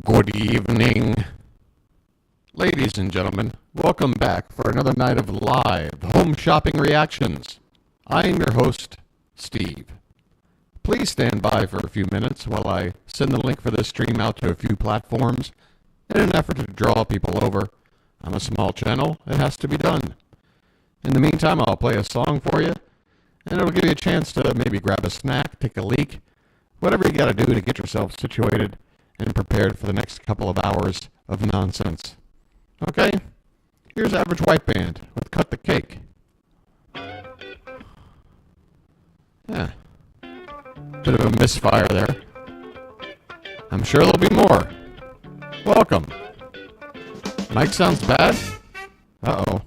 Good evening. Ladies and gentlemen, welcome back for another night of live home shopping reactions. I am your host, Steve. Please stand by for a few minutes while I send the link for this stream out to a few platforms in an effort to draw people over. I'm a small channel, it has to be done. In the meantime, I'll play a song for you, and it'll give you a chance to maybe grab a snack, take a leak, whatever you gotta do to get yourself situated and prepared for the next couple of hours of nonsense. Okay, here's Average White Band with Cut the Cake. Yeah, bit of a misfire there. I'm sure there'll be more. Welcome. Mic sounds bad? Uh-oh.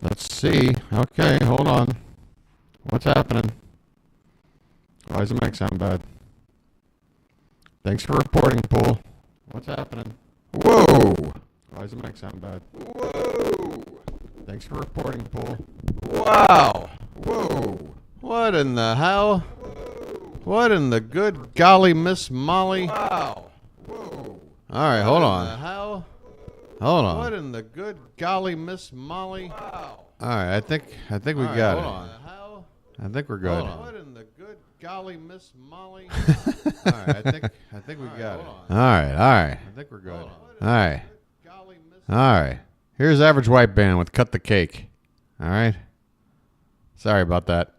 Let's see. Okay, hold on. What's happening? Why does the mic sound bad? Thanks for reporting, Pool. What's happening? Whoa! Why does the mic sound bad? Whoa! Thanks for reporting, Pool. Wow! Whoa! What in the hell? Whoa. What in the good golly, Miss Molly? Wow! Whoa! Alright, hold on. How? Hold on. What in the good golly, Miss Molly? Wow! Alright, I think we got it. Hold on. I think we're good. What in the good golly, Miss Molly? Alright, I think we got it. Alright. I think we're good. Alright. Here's Average White Band with Cut the Cake. Alright. Sorry about that.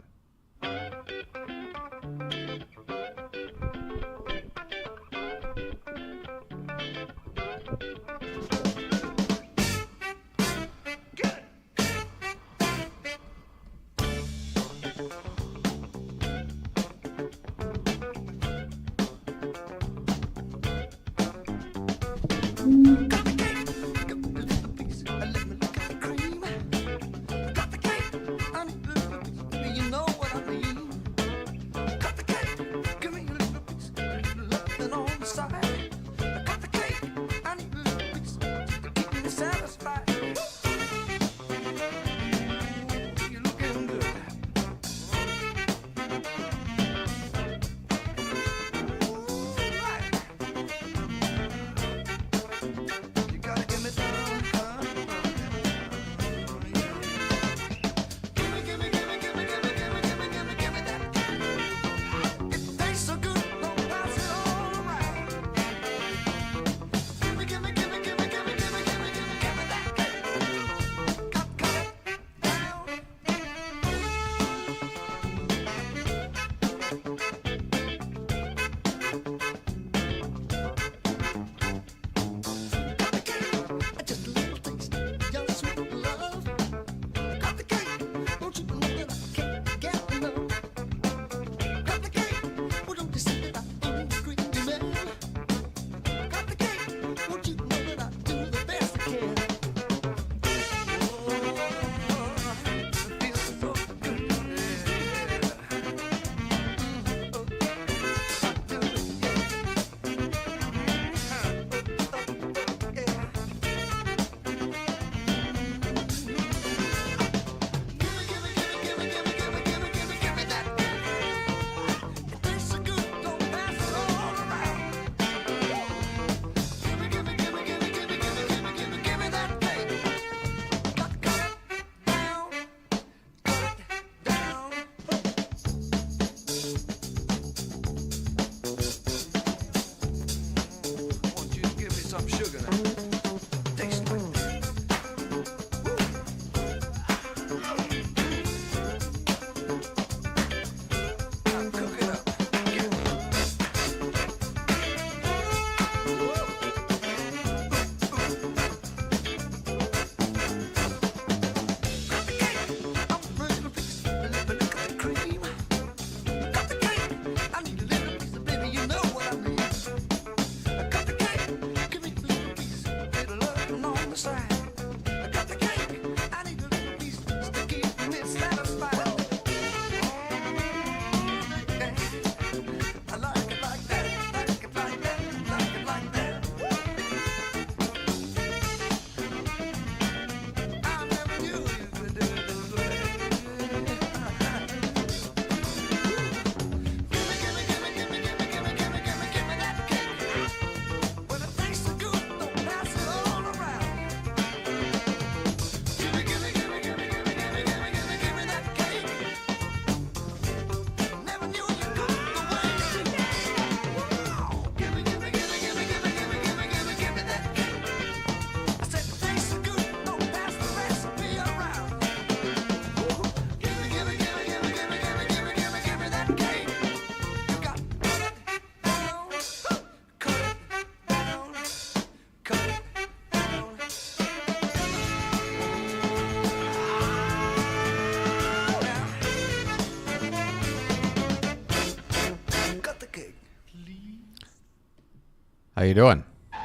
How you doing? I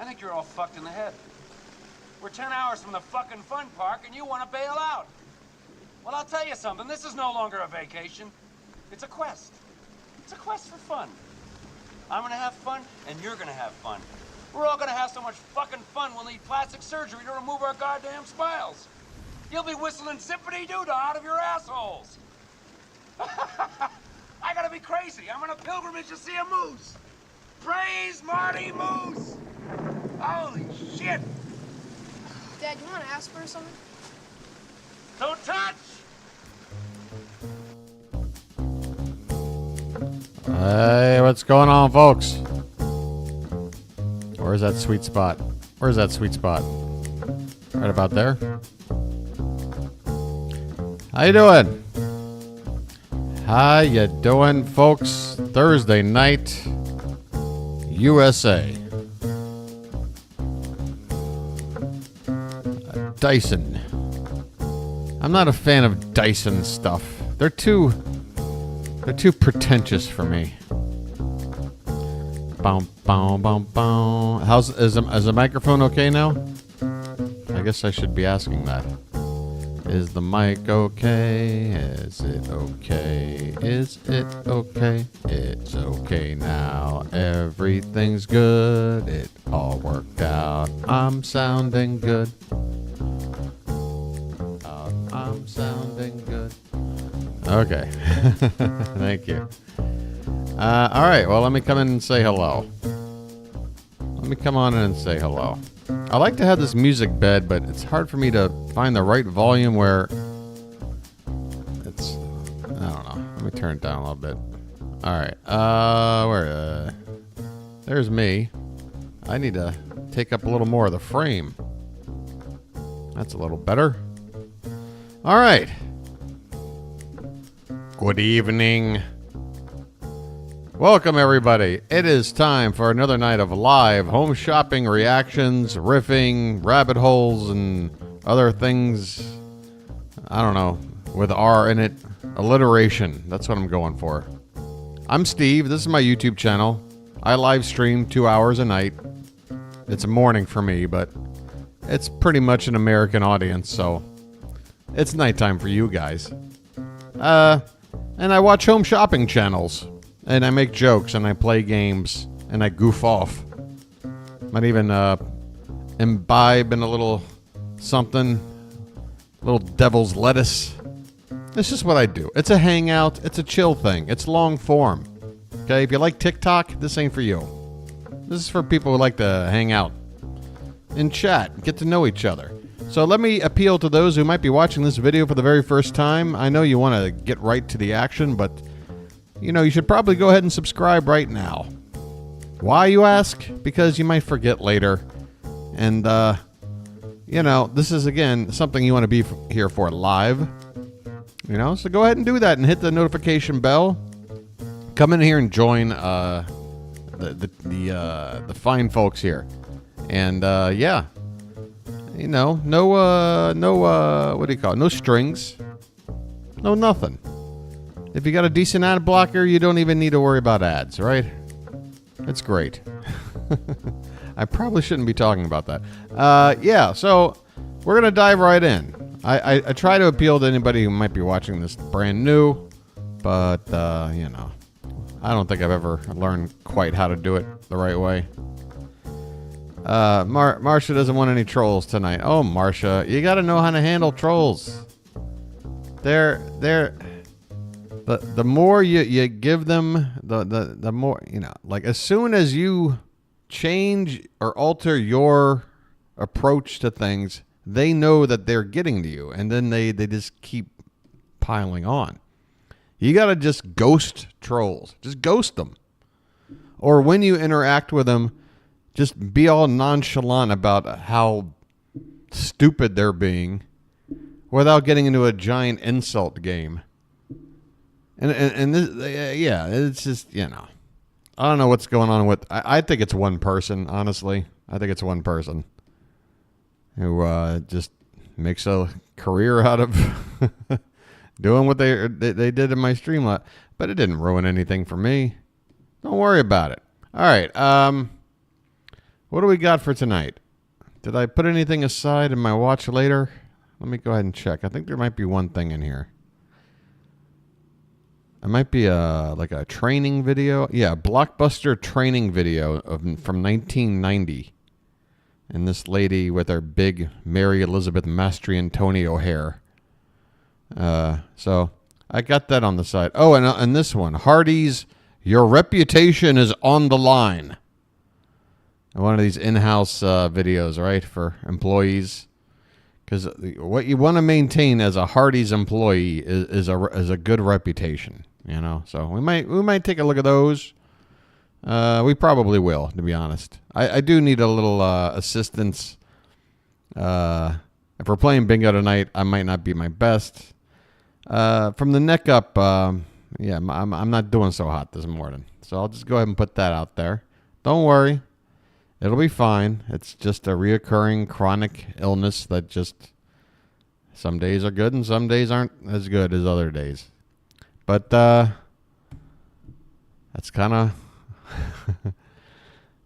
think you're all fucked in the head. We're 10 hours from the fucking fun park and you want to bail out. Well, I'll tell you something. This is no longer a vacation. It's a quest. It's a quest for fun. I'm gonna have fun and you're gonna have fun. We're all gonna have so much fucking fun we'll need plastic surgery to remove our goddamn smiles. You'll be whistling Symphony Doodah out of your assholes. I gotta be crazy. I'm on a pilgrimage to see a moose. Praise Marty Moose! Holy shit! Dad, you want to ask for something? Don't touch! Hey, what's going on, folks? Where's that sweet spot? Where's that sweet spot? Right about there. How you doing? How you doing, folks? Thursday night, USA. Dyson. I'm not a fan of Dyson stuff. They're too pretentious for me. Boom, boom, boom, boom. Is the microphone okay now? I guess I should be asking that. Is the mic okay? Is it okay? Is it okay? It's okay now. Everything's good. It all worked out. I'm sounding good. I'm sounding good. Okay. Thank you. All right. Well, let me come in and say hello. Let me come on in and say hello. I like to have this music bed, but it's hard for me to find the right volume where it's... I don't know. Let me turn it down a little bit. All right. There's me. I need to take up a little more of the frame. That's a little better. All right. Good evening. Welcome, everybody. It is time for another night of live home shopping reactions, riffing, rabbit holes, and other things. I don't know, with R in it. Alliteration. That's what I'm going for. I'm Steve. This is my YouTube channel. I live stream 2 hours a night. It's a morning for me, but it's pretty much an American audience, so it's nighttime for you guys. And I watch home shopping channels. And I make jokes, and I play games, and I goof off. Might even imbibe in a little something, a little devil's lettuce. It's just what I do. It's a hangout. It's a chill thing. It's long form. Okay, if you like TikTok, this ain't for you. This is for people who like to hang out and chat, get to know each other. So let me appeal to those who might be watching this video for the very first time. I know you want to get right to the action, but you know, you should probably go ahead and subscribe right now. Why, you ask? Because you might forget later. And, you know, this is, again, something you want to be here for live. You know, so go ahead and do that and hit the notification bell. Come in here and join the fine folks here. And, yeah. You know, no, what do you call it? No strings. No nothing. If you got a decent ad blocker, you don't even need to worry about ads, right? It's great. I probably shouldn't be talking about that. Yeah, so we're going to dive right in. I try to appeal to anybody who might be watching this brand new, but, you know, I don't think I've ever learned quite how to do it the right way. Marcia doesn't want any trolls tonight. Oh, Marcia, you got to know how to handle trolls. The more you give them, the more, you know, like as soon as you change or alter your approach to things, they know that they're getting to you, and then they just keep piling on. You got to just ghost trolls. Just ghost them. Or when you interact with them, just be all nonchalant about how stupid they're being without getting into a giant insult game. And this, yeah, it's just, you know, I don't know what's going on with, I think it's one person, honestly. I think it's one person who just makes a career out of doing what they did in my stream, but it didn't ruin anything for me. Don't worry about it. All right. What do we got for tonight? Did I put anything aside in my watch later? Let me go ahead and check. I think there might be one thing in here. It might be like a training video. Yeah, blockbuster training video from 1990. And this lady with her big Mary Elizabeth Mastriantonio hair. So I got that on the side. Oh, and this one. Hardee's, your reputation is on the line. One of these in-house videos, right, for employees. Because what you want to maintain as a Hardee's employee is a good reputation, you know. So we might take a look at those. We probably will, to be honest. I do need a little assistance. If we're playing bingo tonight, I might not be my best. From the neck up, yeah, I'm not doing so hot this morning. So I'll just go ahead and put that out there. Don't worry. It'll be fine. It's just a reoccurring chronic illness that just some days are good and some days aren't as good as other days. But that's kind of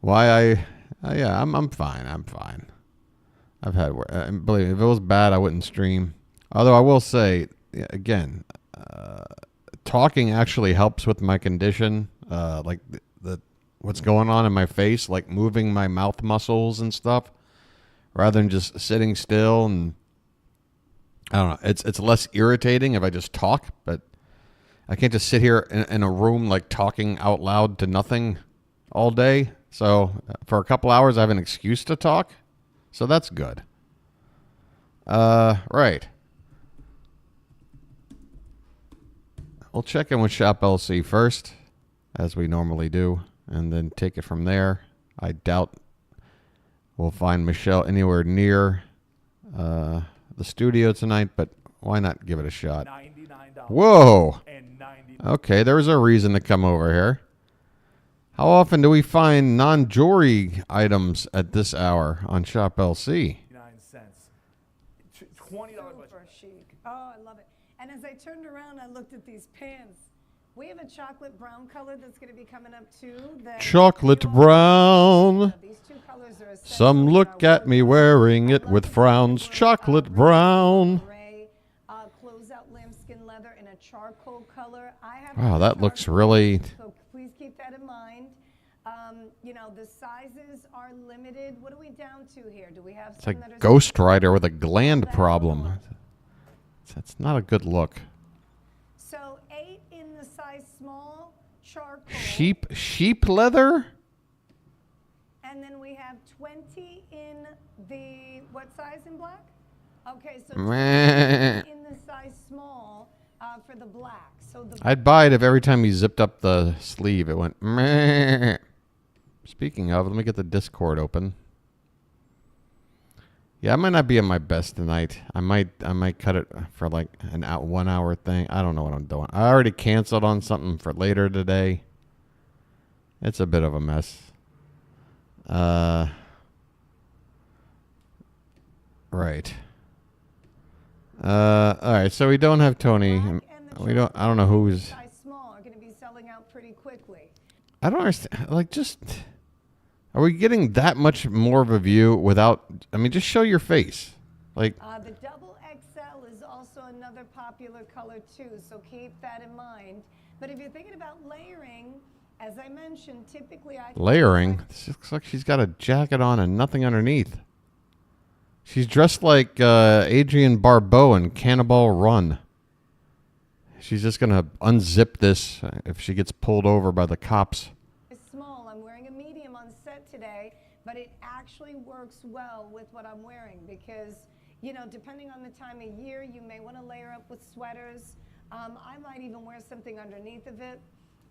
why I'm fine. I'm fine. I've had believe me, if it was bad, I wouldn't stream. Although I will say again, talking actually helps with my condition. Like the what's going on in my face, like moving my mouth muscles and stuff, rather than just sitting still. And I don't know, it's less irritating if I just talk, but I can't just sit here in a room like talking out loud to nothing all day. So for a couple hours, I have an excuse to talk. So that's good. Right. We'll check in with Shop LC first, as we normally do, and then take it from there. I doubt we'll find Michelle anywhere near the studio tonight, but why not give it a shot? $99. Whoa! Okay, there was a reason to come over here. How often do we find non-jewelry items at this hour on Shop LC? 9 cents. $20 Super chic. Oh, I love it. And as I turned around, I looked at these pants. We have a chocolate brown color that's going to be coming up too. Chocolate brown. These two colors are essential. Some look at me wearing it with frowns. Chocolate brown. Closeout lambskin leather in a charcoal color. Wow, that looks really... So please keep that in mind. You know, the sizes are limited. What are we down to here? Do we have It's some like that are... Ghost Rider with a gland problem. That's not a good look. So 8 in the size small, charcoal. Sheep leather? And then we have 20 in the, what size in black? Okay, so 20 in the size small for the black. So the I'd buy it if every time you zipped up the sleeve it went meh. Speaking of, let me get the Discord open. Yeah, I might not be at my best tonight. I might cut it for like an 1 hour thing. I don't know what I'm doing. I already canceled on something for later today. It's a bit of a mess. Right. All right. So we don't have Tony. I don't know who's. size small are going to be selling out pretty quickly. I don't understand. Like, just. Are we getting that much more of a view without? I mean, just show your face. Like. The double XL is also another popular color too, so keep that in mind. But if you're thinking about layering, as I mentioned, typically Layering? This looks like she's got a jacket on and nothing underneath. She's dressed like Adrienne Barbeau in Cannonball Run. She's just going to unzip this if she gets pulled over by the cops. It's small. I'm wearing a medium on set today, but it actually works well with what I'm wearing because, you know, depending on the time of year, you may want to layer up with sweaters. I might even wear something underneath of it.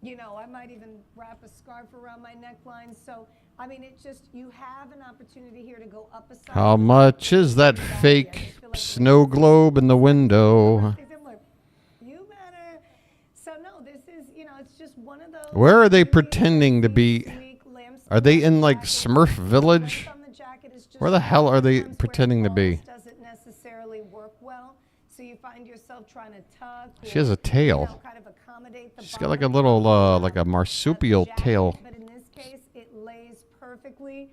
You know, I might even wrap a scarf around my neckline. So, I mean, it just, you have an opportunity here to go up a size. How much is that fake snow globe in the window? You better. So, no, this is, you know, it's just one of those. Where are they pretending to be? Are they in like Smurf Village? Where the hell are they pretending to be? Doesn't necessarily work well. So you find yourself trying to tuck. She has a tail. Kind of accommodate the She's got like a bottom little, like a of the marsupial jacket, tail. But in this case, it lays perfectly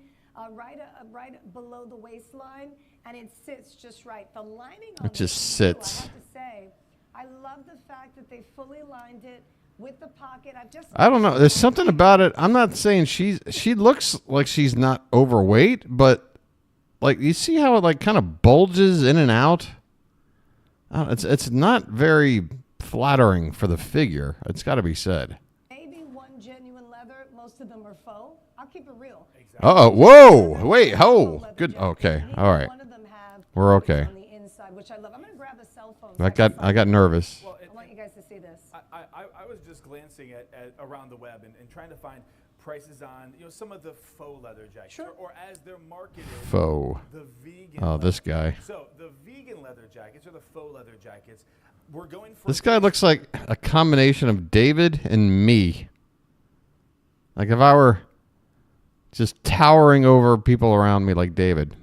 right below the waistline, and it sits just right. The lining on It just this, sits. I have to say, I love the fact that they fully lined it with the pocket. I don't know. There's something about it. I'm not saying she looks like she's not overweight, but like you see how it like kind of bulges in and out. It's not very flattering for the figure. It's got to be said. Maybe one genuine leather. Most of them are faux. I'll keep it real. Uh oh. Whoa. Wait. Oh. Good. Okay. All right. One of them have We're okay. on the inside, which I love. I'm gonna grab a cell phone. I got nervous. Well, I want you guys to see this. I was just glancing at around the web and trying to find prices on some of the faux leather jackets, Sure. or as they're marketed, Faux. the vegan. Oh, leather. this guy. So the vegan leather jackets or the faux leather jackets, we're going for. This guy looks like a combination of David and me. Like if I were just towering over people around me like David.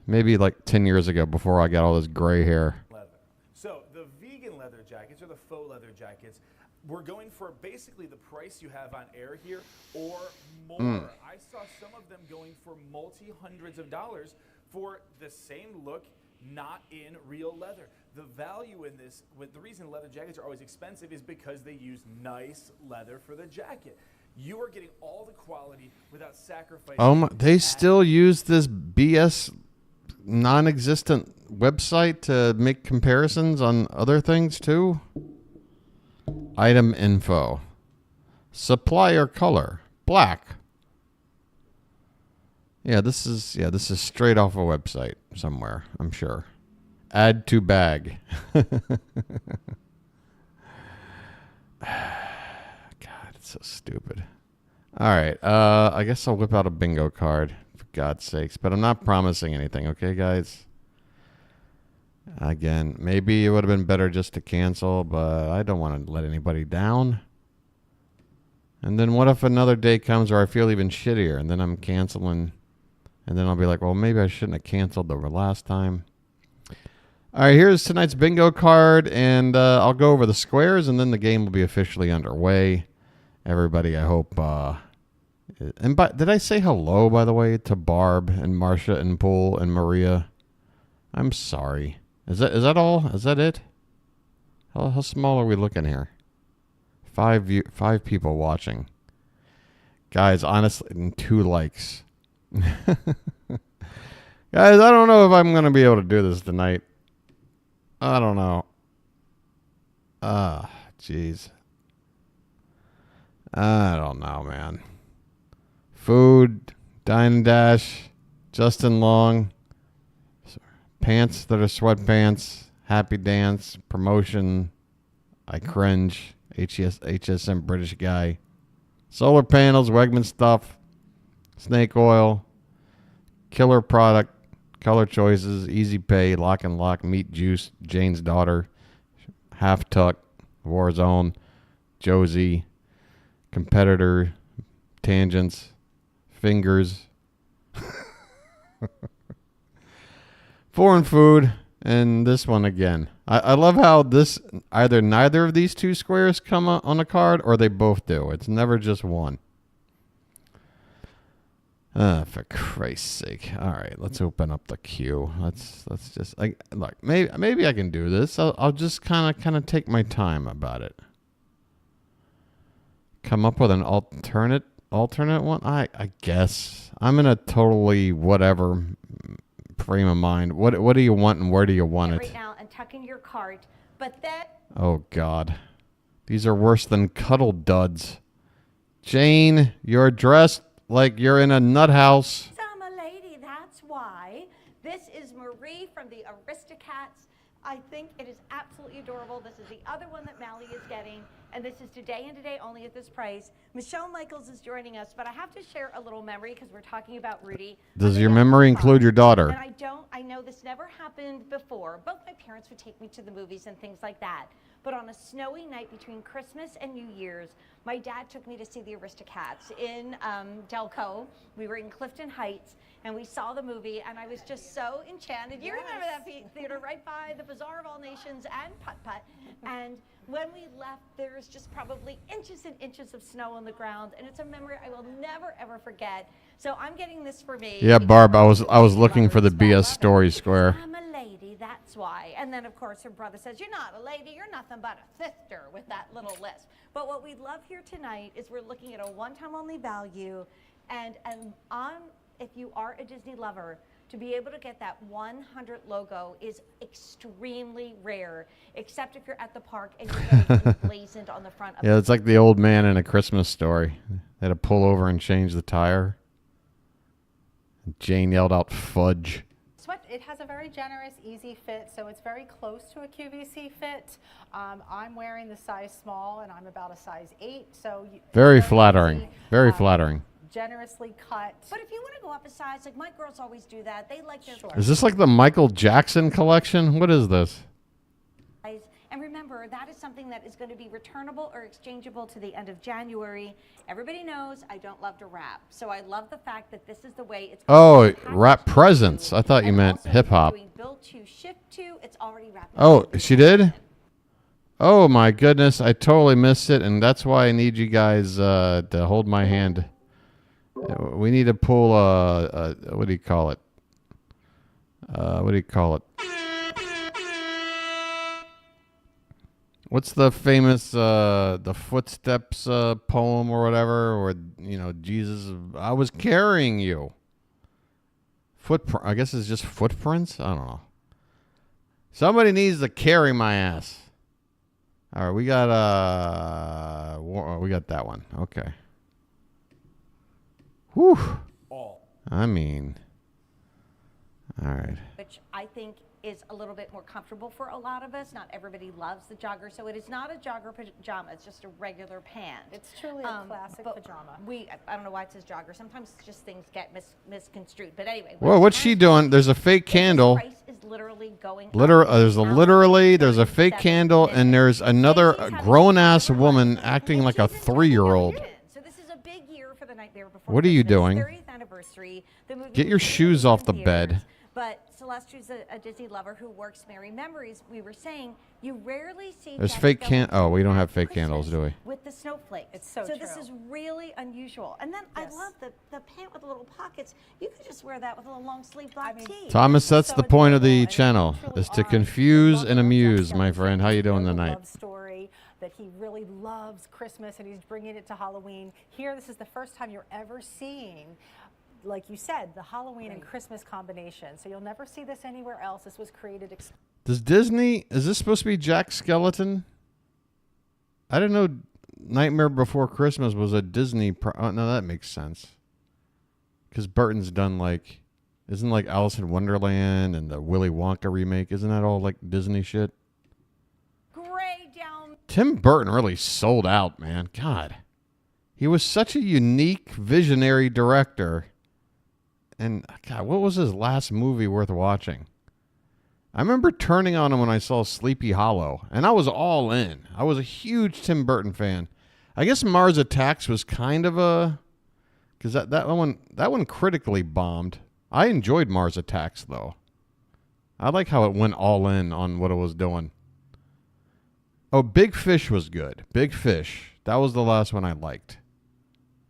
Maybe like 10 years ago before I got all this gray hair. Leather. So the vegan leather jackets or the faux leather jackets, we're going for basically the price you have on air here or more. I saw some of them going for multi-hundreds of dollars for the same look, not in real leather. The value in this, the reason leather jackets are always expensive is because they use nice leather for the jacket. You are getting all the quality without sacrificing. Oh my, they still use this BS non-existent website to make comparisons on other things too. Item info. Supplier color. Black. Yeah, this is straight off a website somewhere, I'm sure. Add to bag. God, it's so stupid. All right, I guess I'll whip out a bingo card, for God's sakes. But I'm not promising anything, okay, guys? Again, maybe it would have been better just to cancel, but I don't want to let anybody down. And then what if another day comes where I feel even shittier, and then I'm canceling, and then I'll be like, well, maybe I shouldn't have canceled the last time. All right, here's tonight's bingo card, and I'll go over the squares, and then the game will be officially underway. Everybody, I hope. Did I say hello, by the way, to Barb and Marcia and Pool and Maria? I'm sorry. Is that all? Is that it? How small are we looking here? 5 people watching. Guys, honestly, 2 likes. Guys, I don't know if I'm going to be able to do this tonight. I don't know. Jeez. I don't know, man. Food, Dine and Dash, Justin Long, pants that are sweatpants, Happy Dance, promotion, I cringe, HSN British guy, solar panels, Wegman stuff, snake oil, killer product, color choices, easy pay, lock and lock, meat juice, Jane's daughter, half tuck, Warzone, Josie, competitor, tangents, fingers, foreign food, and this one again. I love how this either neither of these 2 squares come on a card or they both do. It's never just one. For Christ's sake! All right, let's open up the queue. Let's just look. Maybe I can do this. I'll just kind of take my time about it. Come up with an alternate one. I guess I'm in a totally whatever frame of mind. What do you want and where do you want it? Right now and tuck in your cart, but that. Oh God, these are worse than cuddle duds. Jane, you're dressed like you're in a nut house. I'm a lady, that's why. This is Marie from the Aristocats. I think it is absolutely adorable. This is the other one that Mally is getting, and this is today and today only at this price. Michelle Michaels is joining us, but I have to share a little memory because we're talking about Rudy. Does your memory include your daughter? And I know this never happened before. Both my parents would take me to the movies and things like that. But on a snowy night between Christmas and New Year's, my dad took me to see the Aristocats in Delco. We were in Clifton Heights, and we saw the movie, and I was just so enchanted. You remember that theater right by the Bazaar of All Nations and Putt Putt. And when we left, there's just probably inches and inches of snow on the ground, and it's a memory I will never ever forget. So I'm getting this for me. Yeah, Barb, I was looking for the Lovers, but I love BS it. Story Square. I'm a lady, that's why. And then, of course, her brother says, you're not a lady, you're nothing but a sister, with that little lisp. But what we love here tonight is we're looking at a one-time only value, and if you are a Disney lover, to be able to get that 100 logo is extremely rare, except if you're at the park and you're getting emblazoned on the front of Yeah, it's like the old man in A Christmas Story. They had to pull over and change the tire. Jane yelled out, fudge. It has a very generous, easy fit, so it's very close to a QVC fit. I'm wearing the size small, and I'm about a size 8. So Very flattering. easy, Very flattering. generously cut. But if you want to go up a size, like my girls always do that. They like their Is this like the Michael Jackson collection? What is this? size. And remember, that is something that is going to be returnable or exchangeable to the end of January. Everybody knows I don't love to wrap. So I love the fact that this is the way it's Oh, packaged rap to. presents. I thought you And meant also, hip if you're hop. doing build to, ship to, it's already wrapped. Oh, she did? Oh my goodness, I totally missed it, and that's why I need you guys to hold my hand. We need to pull what do you call it? What do you call it? What's the famous the footsteps poem or whatever, or Jesus, I was carrying you. Footprint. I guess it's just footprints. I don't know. Somebody needs to carry my ass. All right, we got that one. Okay. Whew. I mean, all right. Which I think is a little bit more comfortable for a lot of us. Not everybody loves the jogger, so it is not a jogger pajama. It's just a regular pant. It's truly a classic but pajama. I don't know why it says jogger. Sometimes just things get misconstrued. But anyway. Whoa, what's she doing? There's a fake candle. The price is literally going up. There's a fake 37 candle, and there's another grown-ass woman acting like a 3-year-old. So this is a big year for the Nightmare Before What are you Christmas, doing? 30th anniversary. The movie Get your was shoes released off the in bed. theaters, But Celeste, who's a Disney lover who works Merry Memories, we were saying you rarely see. There's Jack fake Skellington oh, we don't have fake Christmas candles, do we? With the snowflakes. It's so this true. is really unusual. And then Yes. I love the pant with the little pockets. You could just wear that with a little long sleeve black tee. Thomas, that's so the point of the adorable, and channel, you truly is to are. confuse Love and Jack amuse, my Skellington. friend. How you doing The tonight? love story that he really loves Christmas, and he's bringing it to Halloween. Here, this is the first time you're ever seeing, like you said, the Halloween and Christmas combination. So you'll never see this anywhere else. This was created. Does Disney, is this supposed to be Jack Skellington? I didn't know Nightmare Before Christmas was a Disney oh, no, that makes sense. Because Burton's done isn't like Alice in Wonderland and the Willy Wonka remake, isn't that all like Disney shit? Gray down. Tim Burton really sold out, man. God. He was such a unique, visionary director. And, God, what was his last movie worth watching? I remember turning on him when I saw Sleepy Hollow, and I was all in. I was a huge Tim Burton fan. I guess Mars Attacks was kind of a... Because that one critically bombed. I enjoyed Mars Attacks, though. I like how it went all in on what it was doing. Oh, Big Fish was good. Big Fish. That was the last one I liked.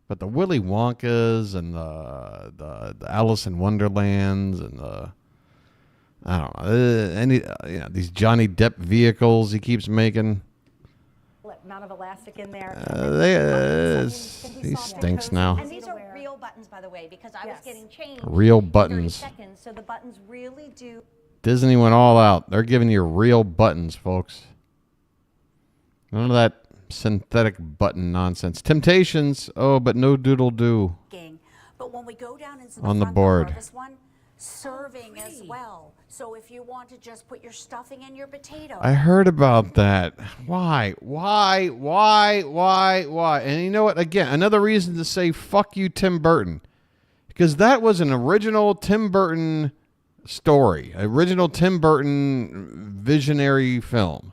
But the Willy Wonkas and the Alice in Wonderlands and the, I don't know, these Johnny Depp vehicles he keeps making. Amount of elastic in there. He stinks now. And these are real buttons, by the way, because I was Yes. getting changed. Real in 30 buttons. seconds, so the buttons really do. Disney went all out. They're giving you real buttons, folks. None of that synthetic button nonsense. Temptations, oh, but no doodle do. But when we go down into On the front board. door of this one, serving as well. So if you want to just put your stuffing in your potato. I heard about that. Why? And you know what? Again, another reason to say fuck you, Tim Burton. Because that was an original Tim Burton story. Original Tim Burton visionary film.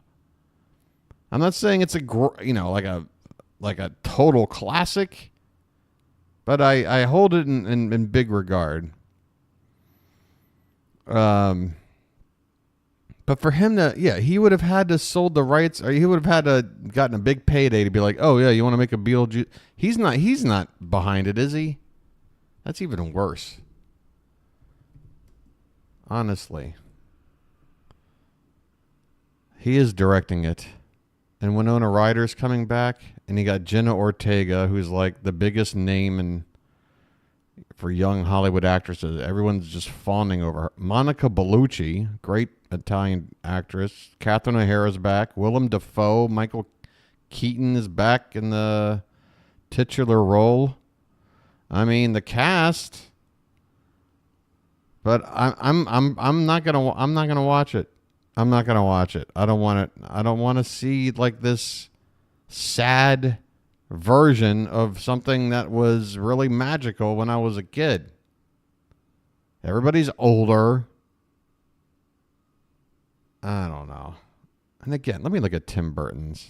I'm not saying it's like a total classic, but I hold it in big regard. But for him to, he would have had to sold the rights, or he would have had to gotten a big payday to be like, oh yeah, you want to make a Beetlejuice? He's not behind it, is he? That's even worse. Honestly. He is directing it. And Winona Ryder's coming back, and you got Jenna Ortega, who's like the biggest name for young Hollywood actresses. Everyone's just fawning over her. Monica Bellucci, great Italian actress. Catherine O'Hara's back. Willem Dafoe, Michael Keaton is back in the titular role. I mean, the cast. But I'm not gonna watch it. I'm not gonna watch it. I don't want it. I don't want to see like this sad version of something that was really magical when I was a kid. Everybody's older. I don't know. And again, let me look at Tim Burton's.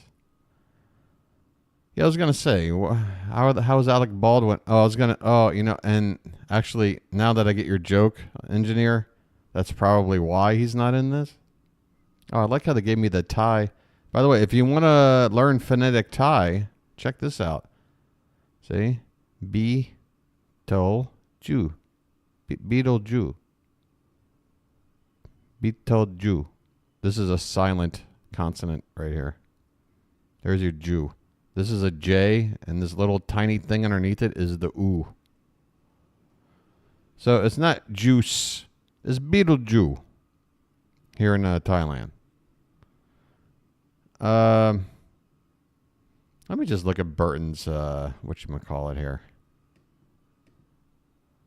Yeah, I was going to say, how is Alec Baldwin? And actually, now that I get your joke, engineer, that's probably why he's not in this. Oh, I like how they gave me the Thai. By the way, if you want to learn phonetic Thai, check this out. See? Beetleju. Beetleju. Beetleju. This is a silent consonant right here. There's your Jew. This is a J, and this little tiny thing underneath it is the U. So it's not juice. It's Beetleju here in Thailand. Let me just look at Burton's, whatchamacallit here.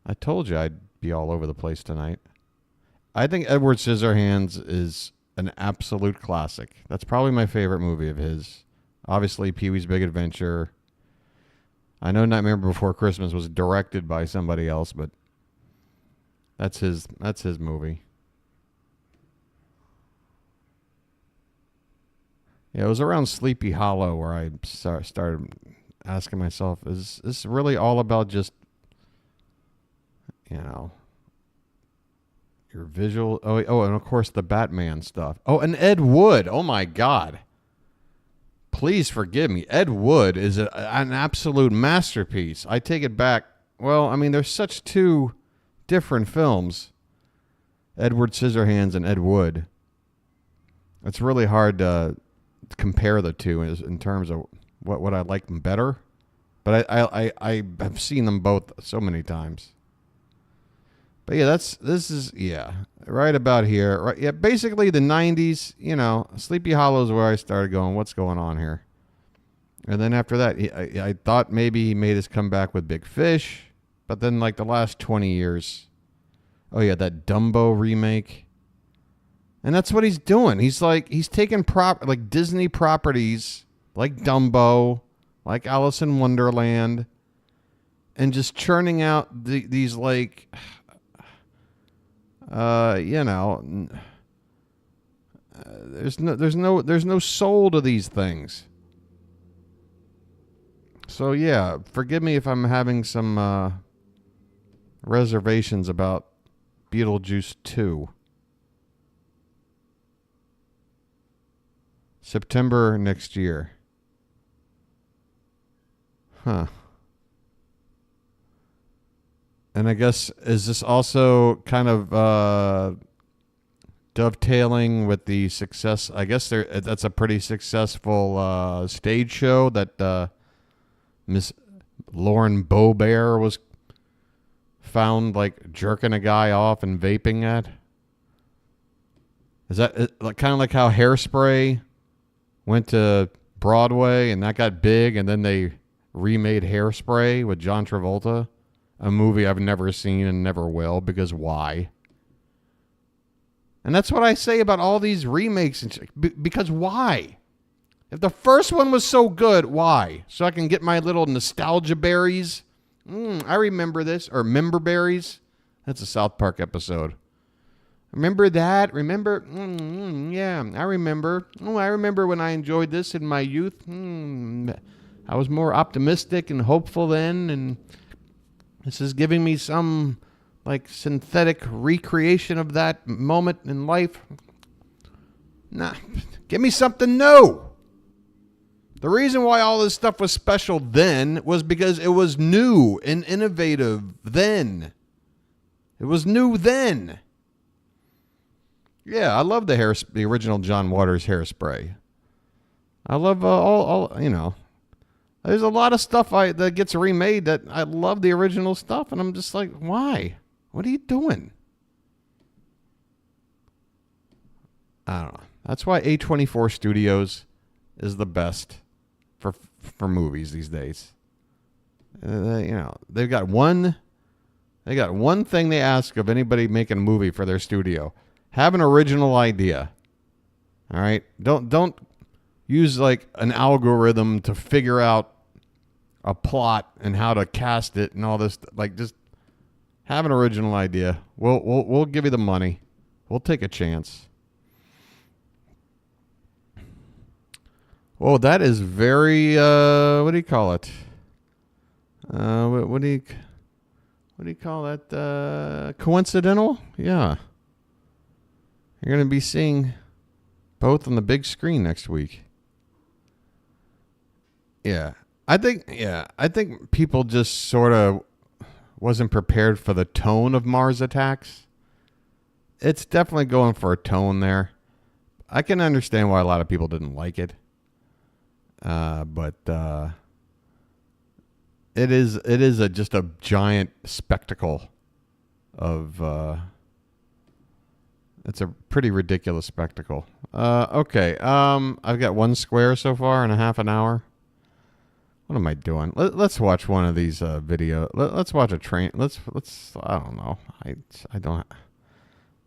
I told you I'd be all over the place tonight. I think Edward Scissorhands is an absolute classic. That's probably my favorite movie of his. Obviously, Pee-wee's Big Adventure. I know Nightmare Before Christmas was directed by somebody else, but that's his movie. Yeah, it was around Sleepy Hollow where I started asking myself, is this really all about just, your visual? Oh, and of course the Batman stuff. Oh, and Ed Wood. Oh my God. Please forgive me. Ed Wood is an absolute masterpiece. I take it back. Well, I mean, there's such two different films. Edward Scissorhands and Ed Wood. It's really hard to compare the two in terms of what I like them better. But I have seen them both so many times. But yeah, this is right about here. Right, yeah, basically the 90s, Sleepy Hollow is where I started going, what's going on here? And then after that, I thought maybe he made his comeback with Big Fish, but then like the last 20 years, oh yeah, that Dumbo remake. And that's what he's doing. He's taking like Disney properties like Dumbo, like Alice in Wonderland, and just churning out these like there's no soul to these things. So yeah, forgive me if I'm having some reservations about Beetlejuice 2. September next year. Huh. And I guess, is this also kind of dovetailing with the success? I guess that's a pretty successful stage show that Miss Lauren Boebert was found like jerking a guy off and vaping at. Is that kind of like how Hairspray went to Broadway and that got big, and then they remade Hairspray with John Travolta? A movie I've never seen and never will, because why? And that's what I say about all these remakes. Because why? If the first one was so good, why? So I can get my little nostalgia berries? I remember this. Or member berries? That's a South Park episode. Remember that? Remember? Yeah, I remember. Oh, I remember when I enjoyed this in my youth. I was more optimistic and hopeful then, and this is giving me some like synthetic recreation of that moment in life. Nah, give me something new. The reason why all this stuff was special then was because it was new and innovative then. It was new then. Yeah, I love the original John Waters hairspray. I love all you know. There's a lot of stuff that gets remade that I love the original stuff, and I'm just like, why? What are you doing? I don't know. That's why A24 Studios is the best for movies these days. You know, they got one thing they ask of anybody making a movie for their studio: have an original idea. All right, don't use like an algorithm to figure out a plot and how to cast it and all this. Like, just have an original idea. We'll give you the money. We'll take a chance. Oh, that is very what do you call it? What do you call that? Coincidental? Yeah. You're going to be seeing both on the big screen next week. Yeah. I think people just sort of wasn't prepared for the tone of Mars Attacks. It's definitely going for a tone there. I can understand why a lot of people didn't like it. But it is just a giant spectacle of it's a pretty ridiculous spectacle. Okay. I've got one square so far in a half an hour. What am I doing? Let's watch one of these video. Let's watch a train. Let's I don't know. I don't.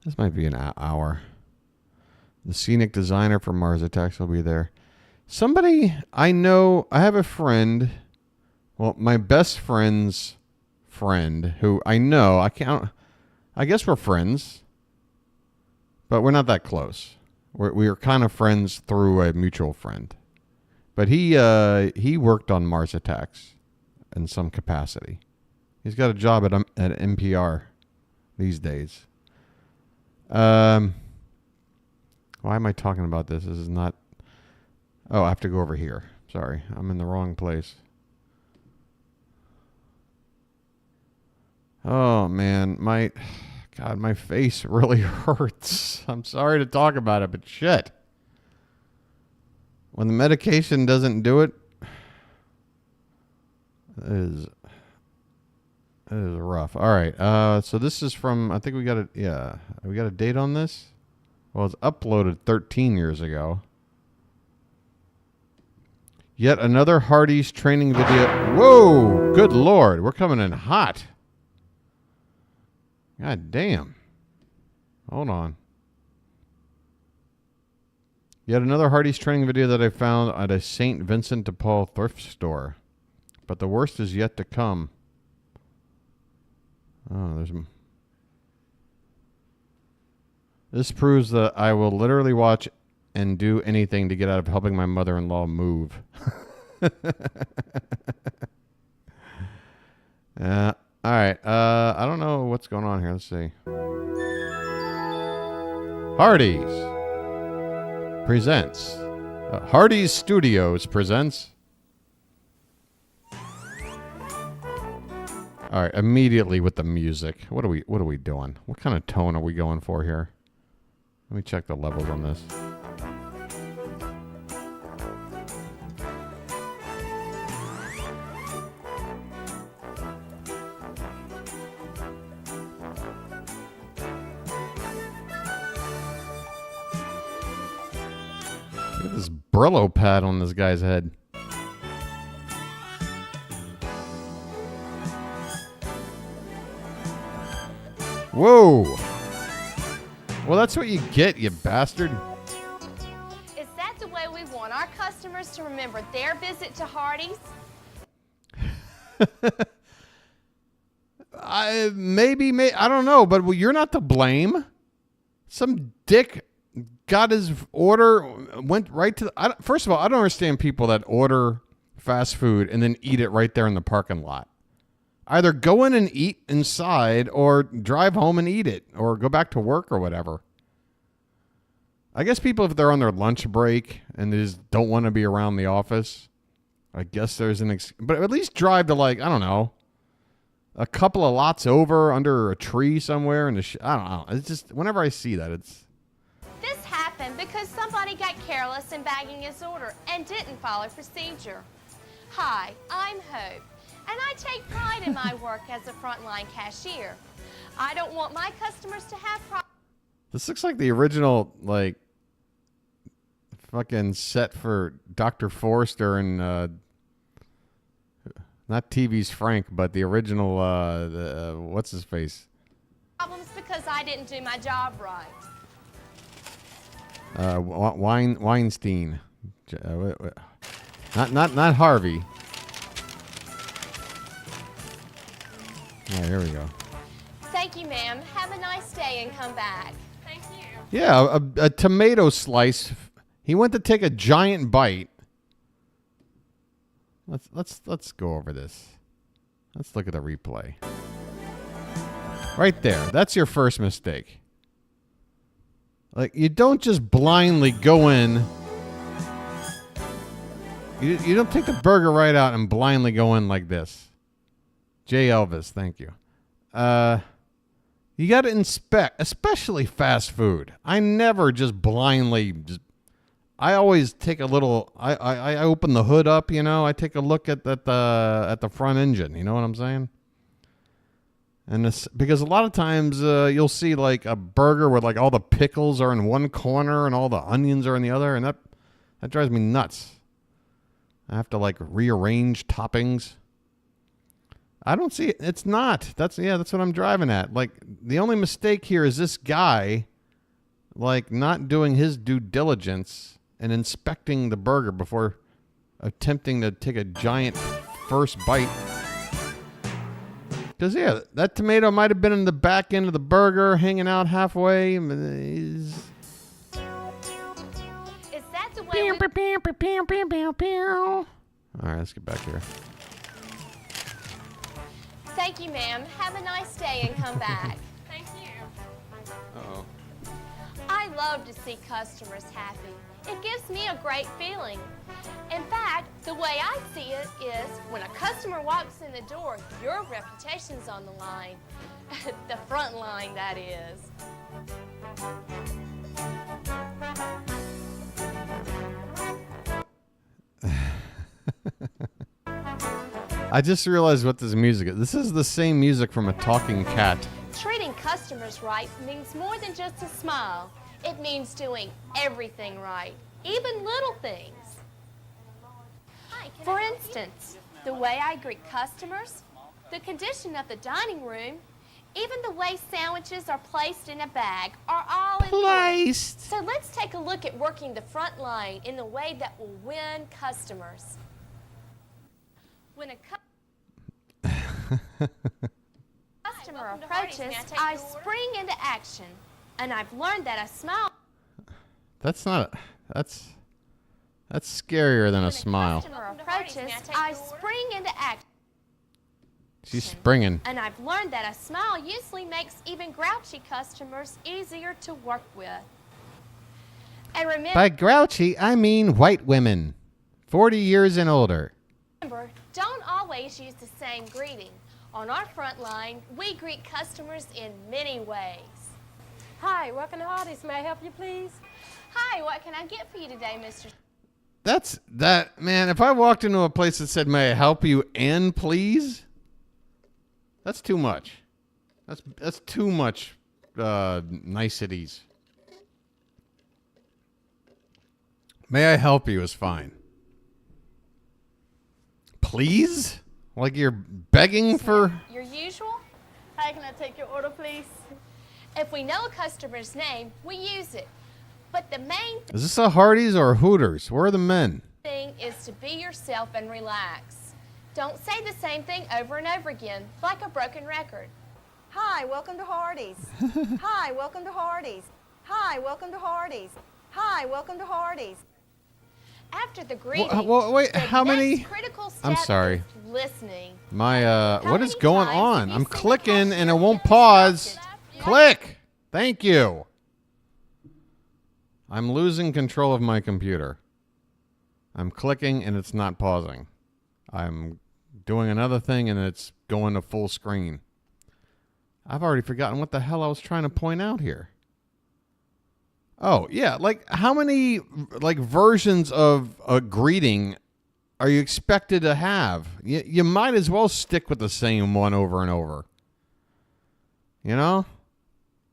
This might be an hour. The scenic designer for Mars Attacks will be there. Somebody I know, I have a friend, well, my best friend's friend, who I know, I guess we're friends, but we're not that close. We are kind of friends through a mutual friend. But he worked on Mars Attacks in some capacity. He's got a job at NPR these days. Why am I talking about this? This is not... Oh, I have to go over here. Sorry, I'm in the wrong place. Oh, man. My face really hurts. I'm sorry to talk about it, but shit. When the medication doesn't do it, it is rough. All right. So this is from, I think we got a date on this? Well, it's uploaded 13 years ago. Yet another Hardee's training video. Whoa, good Lord. We're coming in hot. God damn. Hold on. Yet another Hardee's training video that I found at a St. Vincent de Paul thrift store. But the worst is yet to come. Oh, this proves that I will literally watch and do anything to get out of helping my mother-in-law move. All right. I don't know what's going on here. Let's see. Hardee's presents. Hardee's Studios presents. All right, immediately with the music. What are we doing? What kind of tone are we going for here? Let me check the levels on this. Look at this Brillo pad on this guy's head. Whoa. Well, that's what you get, you bastard. Is that the way we want our customers to remember their visit to Hardee's? I don't know, but you're not to blame. Some dick got his order, went right to the... First of all, I don't understand people that order fast food and then eat it right there in the parking lot. Either go in and eat inside or drive home and eat it or go back to work or whatever. I guess people, if they're on their lunch break and they just don't want to be around the office, I guess there's but at least drive to, like, I don't know, a couple of lots over under a tree somewhere in the I don't know. It's just, whenever I see that, it's... This happened because somebody got careless in bagging his order and didn't follow procedure. Hi, I'm Hope, and I take pride in my work as a frontline cashier. I don't want my customers to have problems. This looks like the original, like, fucking set for Dr. Forrester and, not TV's Frank, but the original, what's his face? Problems because I didn't do my job right. Weinstein. Not Harvey. All right, here we go. Thank you, ma'am. Have a nice day and come back. Thank you. Yeah, a tomato slice. He went to take a giant bite. Let's go over this. Let's look at the replay. Right there. That's your first mistake. Like, you don't just blindly go in. You don't take the burger right out and blindly go in like this. J. Elvis, thank you. You got to inspect, especially fast food. I never just blindly. I always take a little. I open the hood up. You know, I take a look at the front engine. You know what I'm saying? And this, because a lot of times you'll see like a burger where like all the pickles are in one corner and all the onions are in the other, and that drives me nuts. I have to like rearrange toppings. I don't see it. It's not. That's what I'm driving at. Like, the only mistake here is this guy, like, not doing his due diligence and inspecting the burger before attempting to take a giant first bite. Because, yeah, that tomato might have been in the back end of the burger, hanging out halfway. Is that the way All right, let's get back here. Thank you, ma'am. Have a nice day and come back. Thank you. Uh-oh. I love to see customers happy. It gives me a great feeling. In fact, the way I see it is when a customer walks in the door, your reputation's on the line. The front line, that is. I just realized what this music is. This is the same music from a talking cat. Treating customers right means more than just a smile. It means doing everything right, even little things. For instance, the way I greet customers, the condition of the dining room, even the way sandwiches are placed in a bag are all important. So let's take a look at working the front line in the way that will win customers. When a customer approaches, I spring into action, and I've learned that a smile. That's scarier than a smile. When a customer approaches, I spring into action. She's springing. And I've learned that a smile usually makes even grouchy customers easier to work with. And remember, By grouchy, I mean white women, 40 years and older. don't always use the same greeting. On our front line, we greet customers in many ways. Hi, welcome to Hardee's. May I help you, please? Hi, what can I get for you today, Mr. Man, if I walked into a place that said, may I help you and please? That's too much. That's too much niceties. May I help you is fine. Please? Like you're begging for... Your usual? Hi, can I take your order, please? If we know a customer's name, we use it. But the main Is this a Hardee's or a Hooters? Where are the men? thing is to be yourself and relax. Don't say the same thing over and over again, like a broken record. Hi, welcome to Hardee's. Hi, welcome to Hardee's. Hi, welcome to Hardee's. Hi, welcome to Hardee's. After the greeting, wait, the how next many? critical step I'm sorry. is listening. My, what is many going times on? have you I'm seen the clicking and cashier it won't get pause. distracted? Click. Thank you. I'm losing control of my computer. I'm clicking and it's not pausing. I'm doing another thing and it's going to full screen. I've already forgotten what the hell I was trying to point out here. Oh, yeah. Like, how many, like, versions of a greeting are you expected to have? You might as well stick with the same one over and over. You know?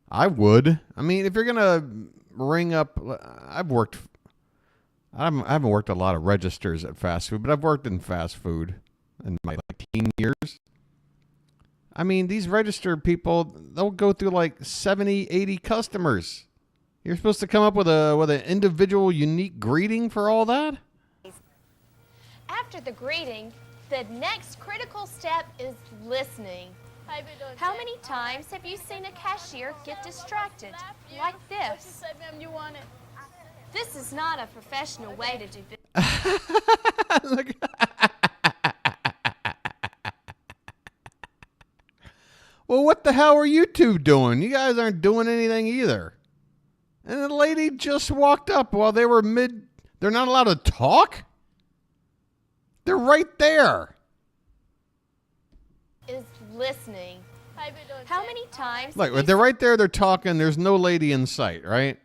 I would. I mean, if you're going to ring up... I haven't worked a lot of registers at fast food, but I've worked in fast food in my teen years. I mean, these register people, they'll go through like 70, 80 customers. You're supposed to come up with an individual, unique greeting for all that? After the greeting, the next critical step is listening. How many times have you seen a cashier get distracted like this? This is not a professional way to do business. Well, what the hell are you two doing? You guys aren't doing anything either. And the lady just walked up while they were They're not allowed to talk? They're right there. Is listening. How many times? Like, they're right there. They're talking. There's no lady in sight, right?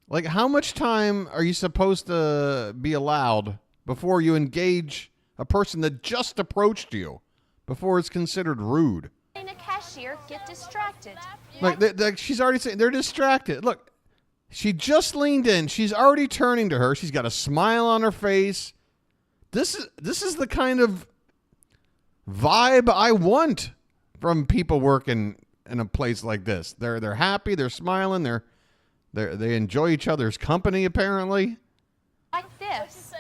Like, how much time are you supposed to be allowed before you engage a person that just approached you before it's considered rude? A cashier get distracted. Like, she's already saying they're distracted. Look, she just leaned in. She's already turning to her. She's got a smile on her face. This is the kind of vibe I want from people working in a place like this. They're happy. They're smiling. They enjoy each other's company, apparently. Like this.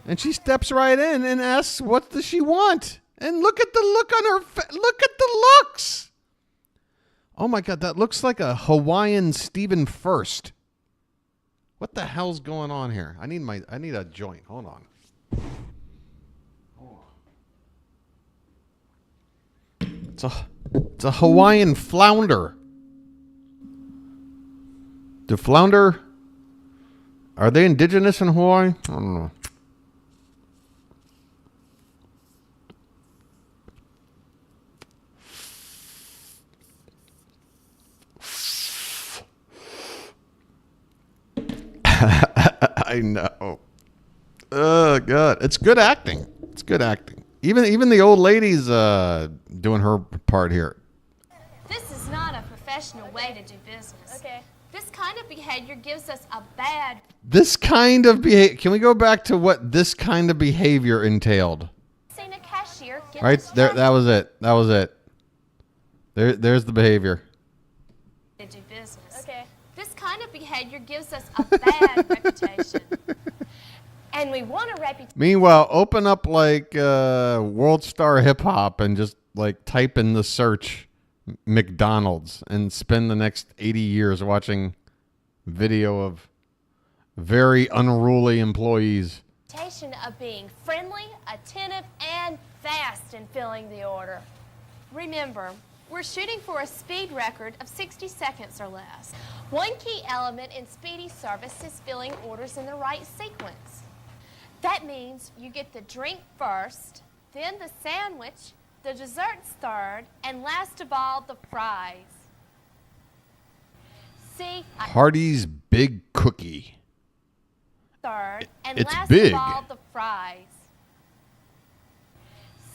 And she steps right in and asks, what does she want? And look at the look on her face. Look at the looks. Oh, my God. That looks like a Hawaiian Stephen First. What the hell's going on here? I need a joint. Hold on. It's a Hawaiian flounder. The flounder, are they indigenous in Hawaii? I don't know. I know. Oh, God. It's good acting. It's good acting. Even the old lady's doing her part here. This is not a professional way to do business. Okay. This kind of behavior gives us a bad... This kind of behavior... Can we go back to what this kind of behavior entailed? Seen a cashier get right there. That was it. That was it. There's the behavior. To do business. Okay. This kind of behavior gives us a bad reputation. And we want a reputation. Meanwhile, open up like World Star Hip Hop and just like type in the search McDonald's and spend the next 80 years watching video of very unruly employees. Of being friendly, attentive, and fast in filling the order. Remember, we're shooting for a speed record of 60 seconds or less. One key element in speedy service is filling orders in the right sequence. That means you get the drink first, then the sandwich, the desserts third, and last of all, the fries. See, Hardee's Big Cookie. Third, and it's last big. of all, the fries.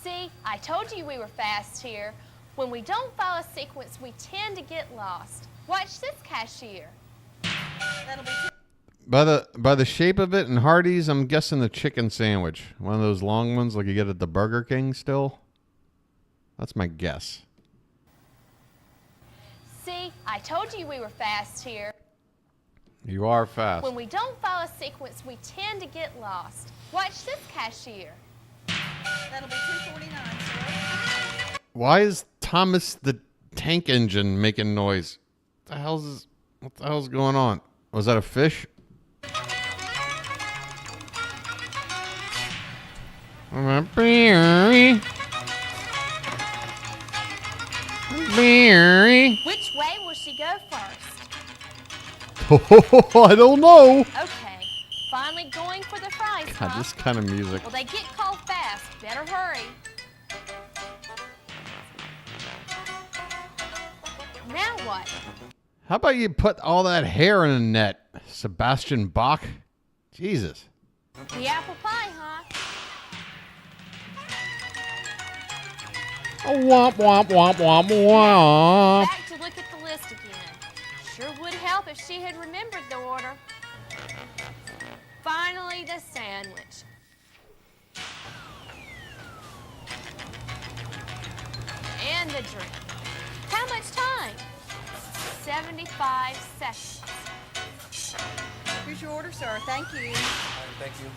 See, I told you we were fast here. When we don't follow a sequence, we tend to get lost. Watch this cashier. That'll be By the shape of it and Hardee's, I'm guessing the chicken sandwich. One of those long ones like you get at the Burger King still. That's my guess. See, I told you we were fast here. You are fast. When we don't follow a sequence, we tend to get lost. Watch this cashier. That'll be $2.49, sir. Why is Thomas the Tank Engine making noise? What the hell's going on? Was that a fish? Which way will she go first? I don't know. Okay, finally going for the fries, God, huh? this kind of music. Well, they get cold fast. Better hurry. Now what? How about you put all that hair in a net, Sebastian Bach? Jesus. The apple pie, huh? Womp, womp, womp, womp, womp. Back to look at the list again. Sure would help if she had remembered the order. Finally, the sandwich. And the drink. How much time? 75 seconds. Here's your order, sir. Thank you. Thank you.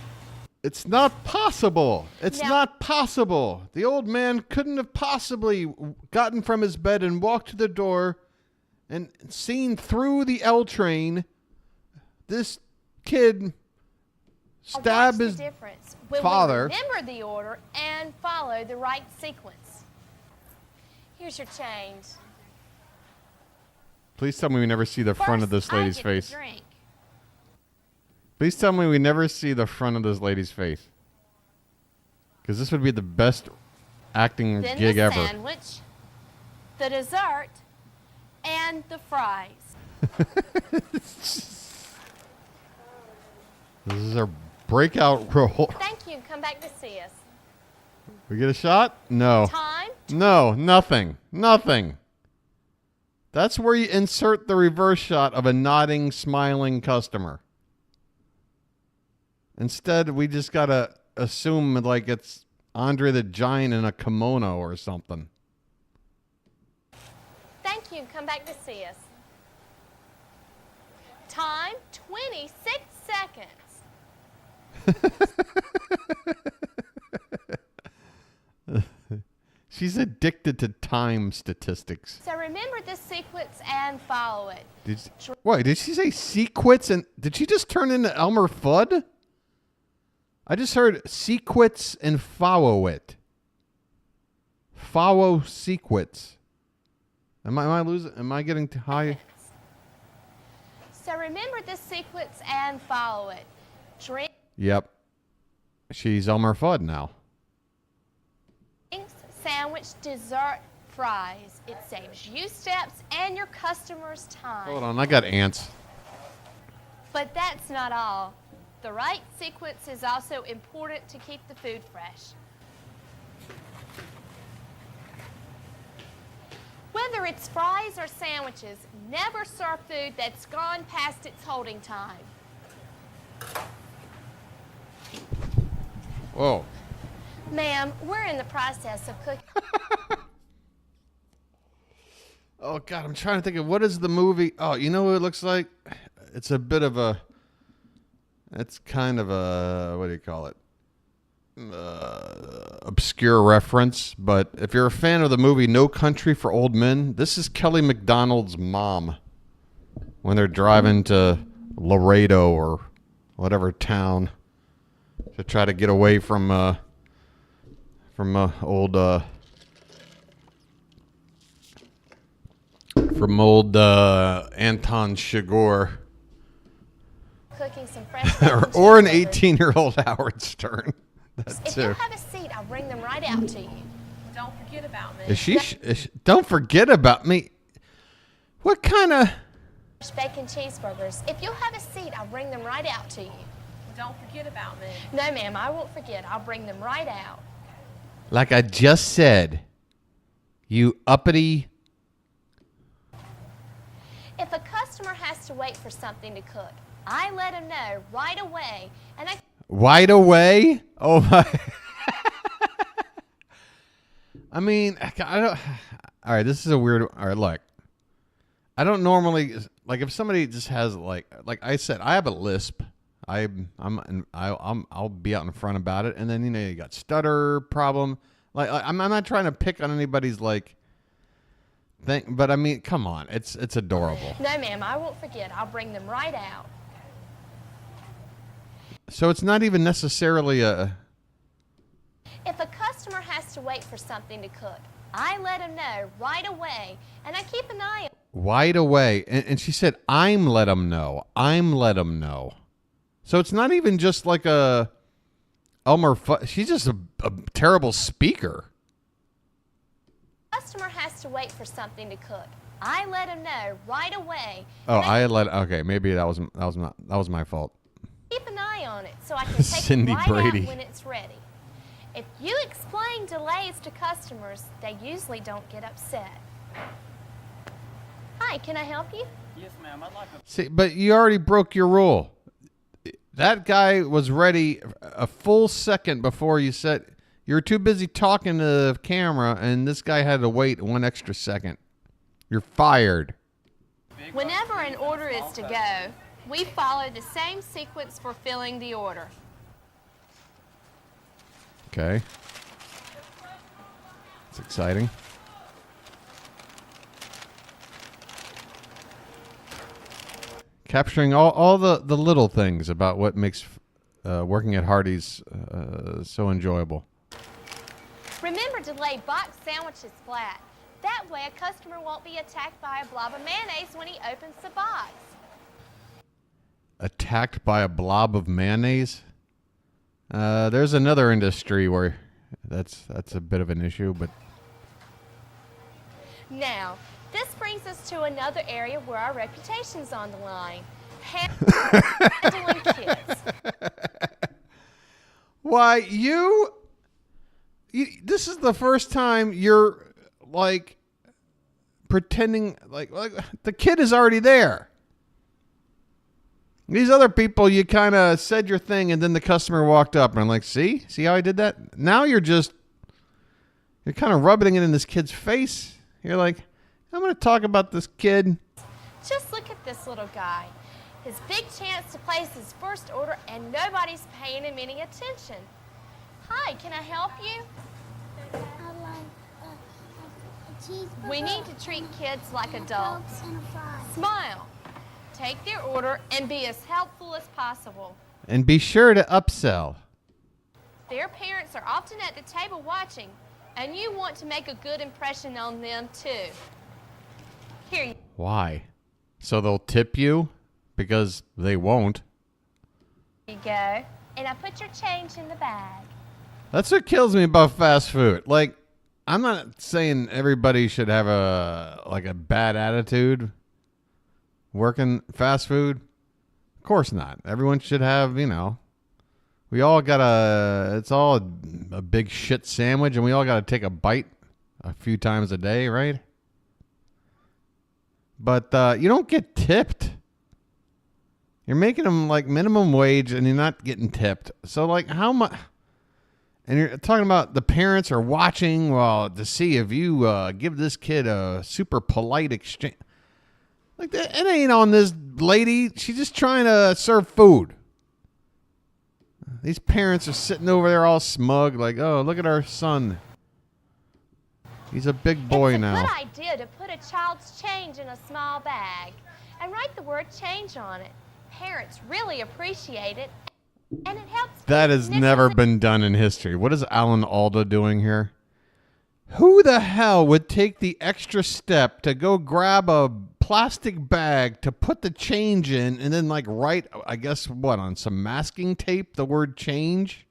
It's not possible. It's No. not possible. The old man couldn't have possibly gotten from his bed and walked to the door and seen through the L train this kid stab What's his the difference when father. we remember the order and follow the right sequence? Here's your change. Please tell me we never see the front of First, this lady's I get the face. drink. Please tell me we never see the front of this lady's face. Because this would be the best acting Then gig the ever. sandwich, the dessert, and the fries. This is our breakout role. Thank you. Come back to see us. We get a shot? No. Time? No, nothing. Nothing. That's where you insert the reverse shot of a nodding, smiling customer. Instead, we just got to assume like it's Andre the Giant in a kimono or something. Thank you. Come back to see us. Time? 26 seconds. She's addicted to time statistics. So remember this sequence and follow it. Wait, did she say sequence? And did she just turn into Elmer Fudd? I just heard sequence and follow it. Follow sequence. Am I losing? Am I getting too high? So remember this sequence and follow it. Drink, Yep. She's Elmer Fudd now. sandwich, dessert, fries. It saves you steps and your customers time. Hold on, I got ants. But that's not all. The right sequence is also important to keep the food fresh. Whether it's fries or sandwiches, never serve food that's gone past its holding time. Whoa. Ma'am, we're in the process of cooking. Oh, God, I'm trying to think of what is the movie. Oh, you know what it looks like? It's a bit of a... It's kind of a... What do you call it? Obscure reference. But if you're a fan of the movie No Country for Old Men, this is Kelly MacDonald's mom. When they're driving to Laredo or whatever town to try to get away from old... From old Anton Chigurh. Cooking some fresh or an 18-year-old Howard Stern. That If too. you have a seat, I'll bring them right out to you. Don't forget about me. Is she, don't forget about me. What kind of... Bacon cheeseburgers. If you'll have a seat, I'll bring them right out to you. Don't forget about me. No, ma'am, I won't forget. I'll bring them right out. Like I just said, you uppity... If a customer has to wait for something to cook, I let him know right away, and I... Wide away? Oh, my... I mean, I don't... All right, this is a weird... All right, look. I don't normally... Like, if somebody just has, like I said, I have a lisp. I'll be out in front about it, and then, you know, you got stutter problem. Like, I'm not trying to pick on anybody's, like... thing, but, I mean, come on. It's adorable. No, ma'am, I won't forget. I'll bring them right out. So it's not even necessarily a... If a customer has to wait for something to cook, I let him know right away, and I keep an eye on... right away. And she said, I'm let 'em know. I'm let 'em know. So it's not even just like a Elmer she's just a terrible speaker. Customer has to wait for something to cook. I let him know right away. Oh, okay, maybe that was my fault. Keep an eye on it so I can take Cindy it right Brady. out when it's ready. If you explain delays to customers, they usually don't get upset. Hi, can I help you? Yes, ma'am. I'd like a... See, but you already broke your rule. That guy was ready a full second before you said you were too busy talking to the camera, and this guy had to wait 1 extra second. You're fired. Whenever an order is to go, we follow the same sequence for filling the order. Okay. It's exciting. Capturing all the little things about what makes working at Hardee's so enjoyable. Remember to lay boxed sandwiches flat. That way a customer won't be attacked by a blob of mayonnaise when he opens the box. Attacked by a blob of mayonnaise? There's another industry where that's a bit of an issue, but... Now, this brings us to another area where our reputation's on the line. Handling kids. Why, you this is the first time you're, like, pretending like the kid is already there. These other people, you kind of said your thing, and then the customer walked up, and I'm like, see how I did that? Now you're kind of rubbing it in this kid's face. You're like, I'm going to talk about this kid. Just look at this little guy. His big chance to place his first order, and nobody's paying him any attention. Hi, can I help you? I'd like a cheeseburger. We need to treat kids like adults. And a fry. Smile. Take their order and be as helpful as possible. And be sure to upsell. Their parents are often at the table watching, and you want to make a good impression on them too. Here Why? So they'll tip you? Because they won't. you go. And I put your change in the bag. That's what kills me about fast food. Like, I'm not saying everybody should have a bad attitude working fast food. Of course not. Everyone should have, we all it's all a big shit sandwich, and we all got to take a bite a few times a day, right? But you don't get tipped. You're making them like minimum wage, and you're not getting tipped. So, like, how much? And you're talking about the parents are watching, to see if you give this kid a super polite exchange. Like, it ain't on this lady. She's just trying to serve food. These parents are sitting over there all smug, like, oh, look at our son. He's a big boy now. It's a good idea to put a child's change in a small bag and write the word change on it. Parents really appreciate it, and it helps. That has never been done in history. What is Alan Alda doing here? Who the hell would take the extra step to go grab a plastic bag to put the change in and then, like, write, I guess, on some masking tape, the word change?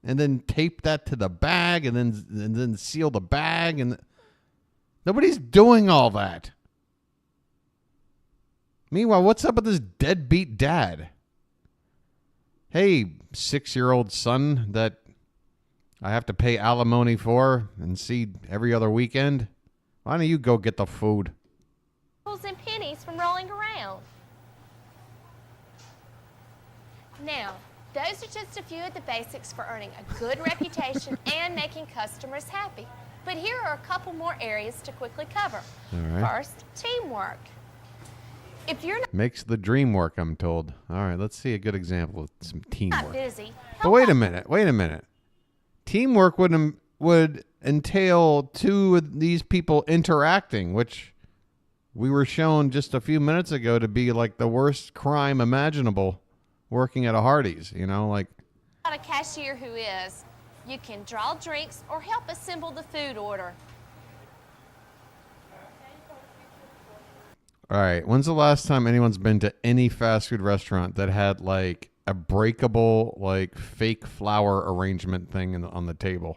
And then tape that to the bag and then seal the bag? And nobody's doing all that. Meanwhile, what's up with this deadbeat dad? Hey, 6-year-old son that I have to pay alimony for and see every other weekend. Why don't you go get the food? And pennies from rolling around. Now, those are just a few of the basics for earning a good reputation and making customers happy. But here are a couple more areas to quickly cover. All right. First, teamwork. If you're Makes the dream work, I'm told. All right, let's see a good example of some not teamwork. busy, But wait a minute. Teamwork would entail two of these people interacting, which we were shown just a few minutes ago to be like the worst crime imaginable working at a Hardee's, like. Got a cashier who is. You can draw drinks or help assemble the food order. All right. When's the last time anyone's been to any fast food restaurant that had like a breakable, like fake flower arrangement thing on the table?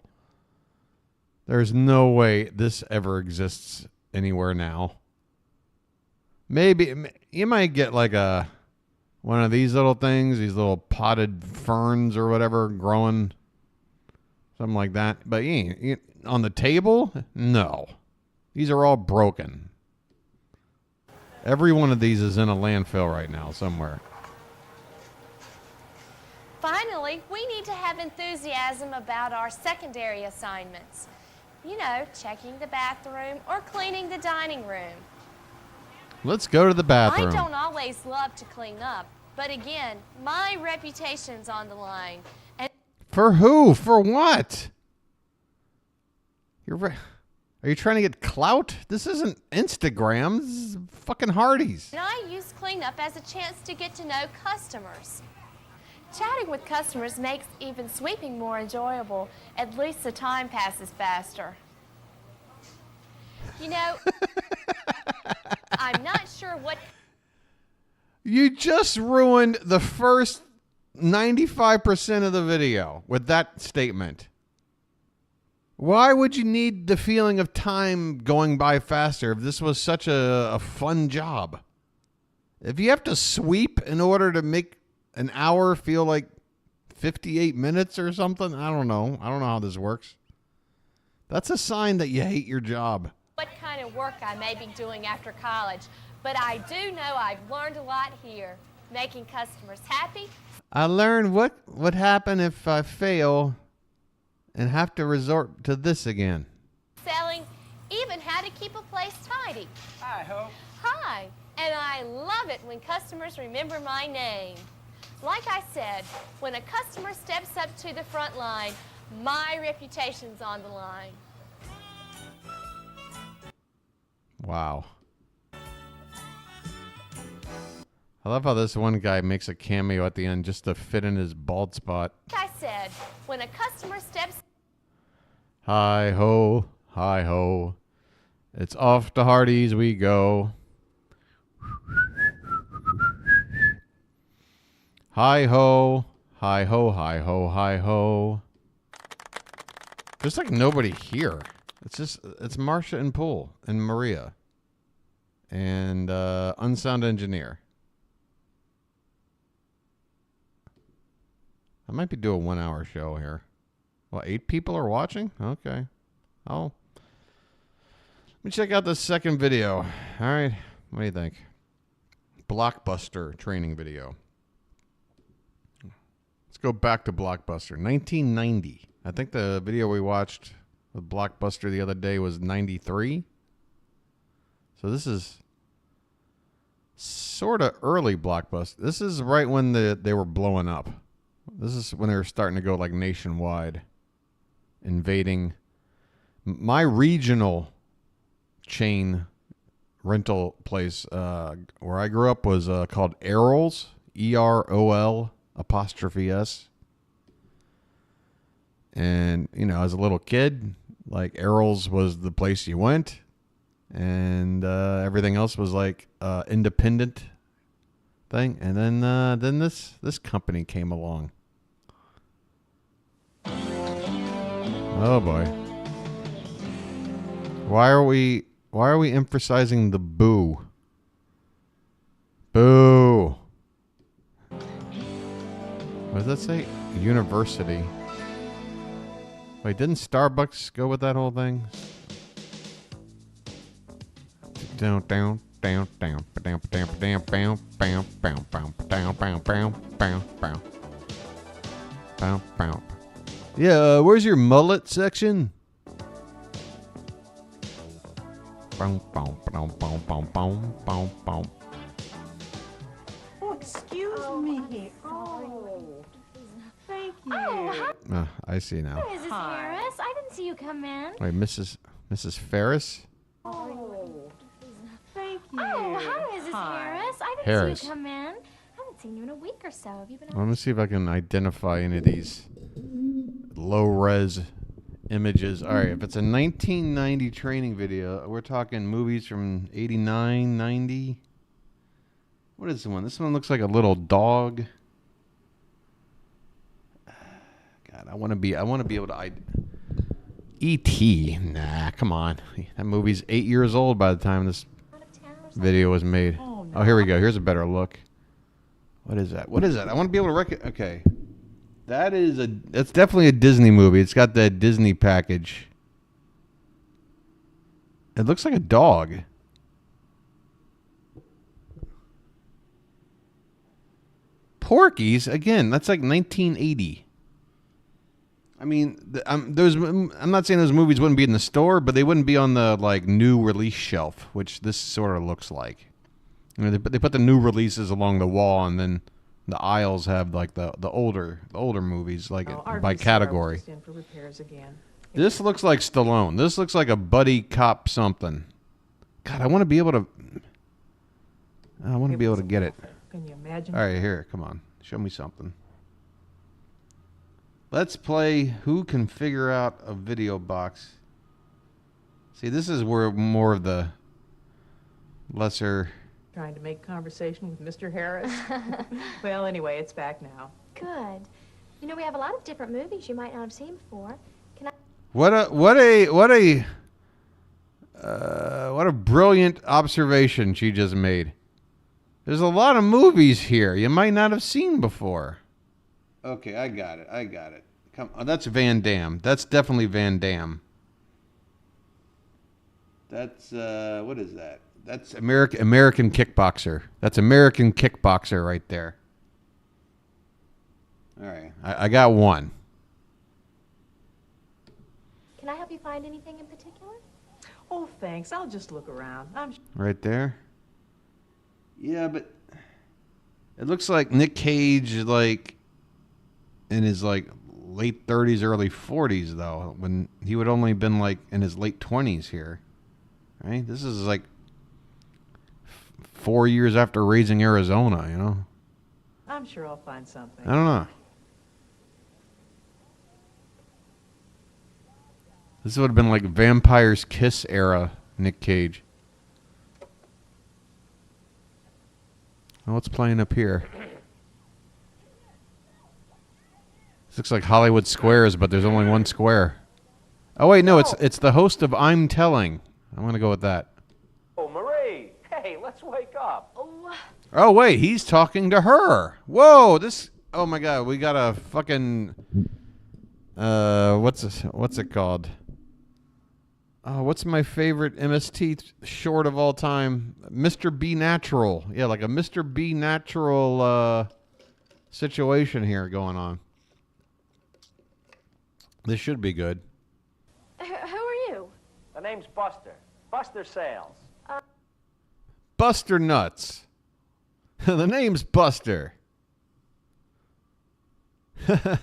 There's no way this ever exists anywhere now. Maybe you might get like one of these little things, these little potted ferns or whatever growing, something like that. But on the table, no. These are all broken. Every one of these is in a landfill right now somewhere. Finally, we need to have enthusiasm about our secondary assignments. You know, checking the bathroom or cleaning the dining room. Let's go to the bathroom. I don't always love to clean up, but again, my reputation's on the line. And for who? For what? Are you trying to get clout? This isn't Instagram. This is fucking Hardee's. And I use cleanup as a chance to get to know customers. Chatting with customers makes even sweeping more enjoyable. At least the time passes faster. You know, I'm not sure what... You just ruined the first 95% of the video with that statement. Why would you need the feeling of time going by faster if this was such a fun job? If you have to sweep in order to make an hour feel like 58 minutes or something, I don't know. I don't know how this works. That's a sign that you hate your job. What kind of work I may be doing after college, but I do know I've learned a lot here. Making customers happy. I learned what would happen if I fail and have to resort to this again. Selling, even how to keep a place tidy. Hi, Hope. Hi, and I love it when customers remember my name. Like I said, when a customer steps up to the front line, my reputation's on the line. Wow. I love how this one guy makes a cameo at the end just to fit in his bald spot. Like I said, when a customer steps... Hi ho, hi ho. It's off to Hardee's we go. Hi ho, hi ho, hi ho, hi ho. There's like nobody here. It's Marcia and Poole and Maria. And Unsound Engineer. I might be doing a 1 hour show here. Well, 8 people are watching? Okay. Oh. Let me check out the second video. All right. What do you think? Blockbuster training video. Let's go back to Blockbuster. 1990. I think the video we watched with Blockbuster the other day was 93. So this is sort of early Blockbuster. This is right when they were blowing up. This is when they were starting to go like nationwide, invading. My regional chain rental place where I grew up was called Errol's, EROL''S. And, you know, as a little kid, like Errol's was the place you went, and everything else was like independent thing. And then this company came along. Oh boy. Why are we emphasizing the boo? Boo. What does that say? University. Wait, didn't Starbucks go with that whole thing? Down, down, down, down, down, down, down, down, down, down, down, down, down, down, down, down, down. Yeah, where's your mullet section? Boom, boom, boom, boom, boom, boom, boom, boom. Oh, excuse me. Oh, thank you. Oh, I see now. Hi, Mrs. Harris. I didn't see you come in. Wait, Mrs. Ferris? Oh, thank you. Oh, hi, Mrs. Harris. I didn't Harris. see you come in. I haven't seen you in a week or so. Have you been? Let me see if I can identify any of these low-res images. All right, if it's a 1990 training video, we're talking movies from 89, 90. What is this one? This one looks like a little dog. God, I want to be able to. E.T. Nah, come on. That movie's 8 years old by the time this video was made. Oh, here we go. Here's a better look. What is that? What is that? I want to be able to recognize. Okay. That's definitely a Disney movie. It's got that Disney package. It looks like a dog. Porky's? Again, that's like 1980. I mean, I'm not saying those movies wouldn't be in the store, but they wouldn't be on the like new release shelf, which this sort of looks like. You know, they put the new releases along the wall, and then the aisles have like the older movies, like by category. In for repairs again. This looks like Stallone. This looks like a buddy cop something. God, I want to be able to. I want to be able to get it. Can you imagine? All right, here, come on, show me something. Let's play Who Can Figure Out a Video Box. See, this is where more of the lesser. Trying to make conversation with Mr. Harris. Well, anyway, it's back now. Good. You know, we have a lot of different movies you might not have seen before. Can I? What a brilliant observation she just made. There's a lot of movies here you might not have seen before. Okay, I got it. Come on, that's Van Damme. That's definitely Van Damme. That's what is that? That's American Kickboxer. That's American Kickboxer right there. All right, I got one. Can I help you find anything in particular? Oh, thanks. I'll just look around. Right there. Yeah, but it looks like Nick Cage, like in his like late 30s, early 40s, though, when he would only been like in his late 20s here. Right? This is like 4 years after Raising Arizona, you know? I'm sure I'll find something. I don't know. This would have been like Vampire's Kiss era Nick Cage. Oh, what's playing up here? This looks like Hollywood Squares, but there's only one square. Oh wait, no, it's the host of I'm Telling. I'm gonna go with that. Oh, Marie! Hey, let's wake up. Oh wait, he's talking to her. Whoa, this. Oh my God, we got a fucking. What's it called? Oh, what's my favorite MST short of all time? Mr. B Natural. Yeah, like a Mr. B Natural situation here going on. This should be good. Who are you? The name's Buster. Buster Sales. Buster Nuts. The name's Buster. Our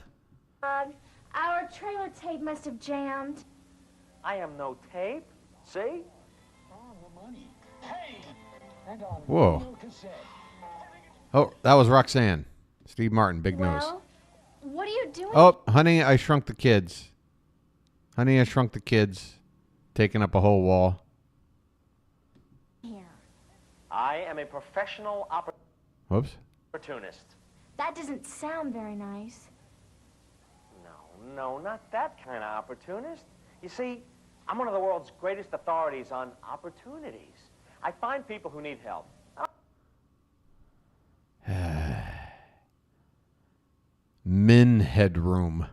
trailer tape must have jammed. I am no tape. See? Whoa. Oh, that was Roxanne. Steve Martin, big nose. What are you doing? Oh, Honey, I Shrunk the Kids. Honey, I Shrunk the Kids. Taking up a whole wall. Here. I am a professional opportunist. That doesn't sound very nice. No, not that kind of opportunist. You see, I'm one of the world's greatest authorities on opportunities. I find people who need help. Men headroom.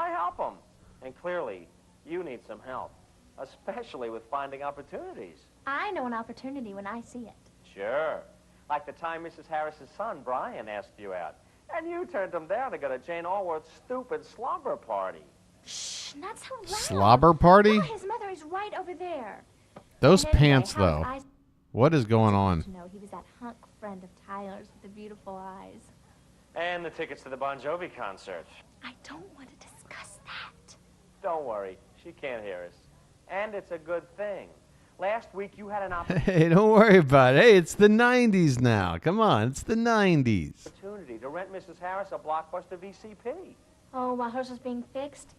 I help them. And clearly, you need some help, especially with finding opportunities. I know an opportunity when I see it. Sure. Like the time Mrs. Harris's son, Brian, asked you out. And you turned him down to go to Jane Allworth's stupid slumber party. Shh, not so loud. Slobber party? Oh, his mother is right over there. Those And anyway, pants, though. What is going on? No, he was that hunk friend of Tyler's with the beautiful eyes. And the tickets to the Bon Jovi concert. I don't want to discuss that. Don't worry. She can't hear us. And it's a good thing. Last week you had an opportunity. Hey, don't worry about it. Hey, it's the 90s now. Come on, it's the 90s. Opportunity to rent Mrs. Harris a blockbuster VCP. Oh, while hers was being fixed?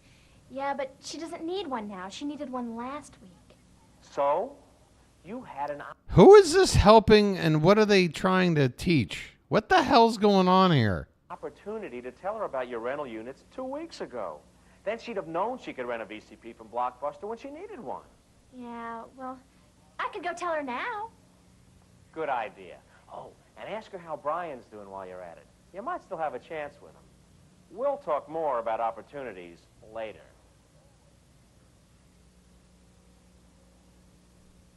Yeah, but she doesn't need one now. She needed one last week. So, you had an Who is this helping and what are they trying to teach? What the hell's going on here? opportunity to tell her about your rental units 2 weeks ago. Then she'd have known she could rent a VCP from Blockbuster when she needed one. Yeah, well, I could go tell her now. Good idea. Oh, and ask her how Brian's doing while you're at it. You might still have a chance with him. We'll talk more about opportunities later.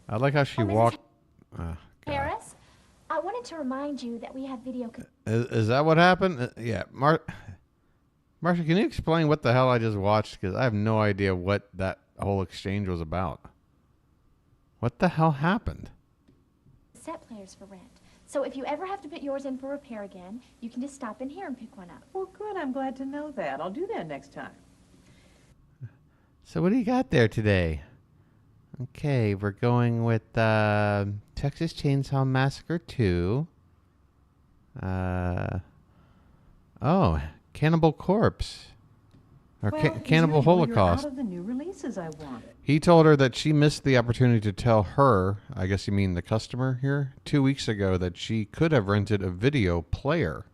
I like how she walked. Harris, I wanted to remind you that we have video. Is that what happened? Yeah. Marsha, can you explain what the hell I just watched? Because I have no idea what that whole exchange was about. What the hell happened? Set players for rent. So if you ever have to put yours in for repair again, you can just stop in here and pick one up. Well, good. I'm glad to know that. I'll do that next time. So what do you got there today? Okay, we're going with Texas Chainsaw Massacre 2. Oh, Cannibal Corpse. Or Cannibal Holocaust. Out of the new releases I wanted. He told her that she missed the opportunity to tell her, I guess you mean the customer here, 2 weeks ago that she could have rented a video player.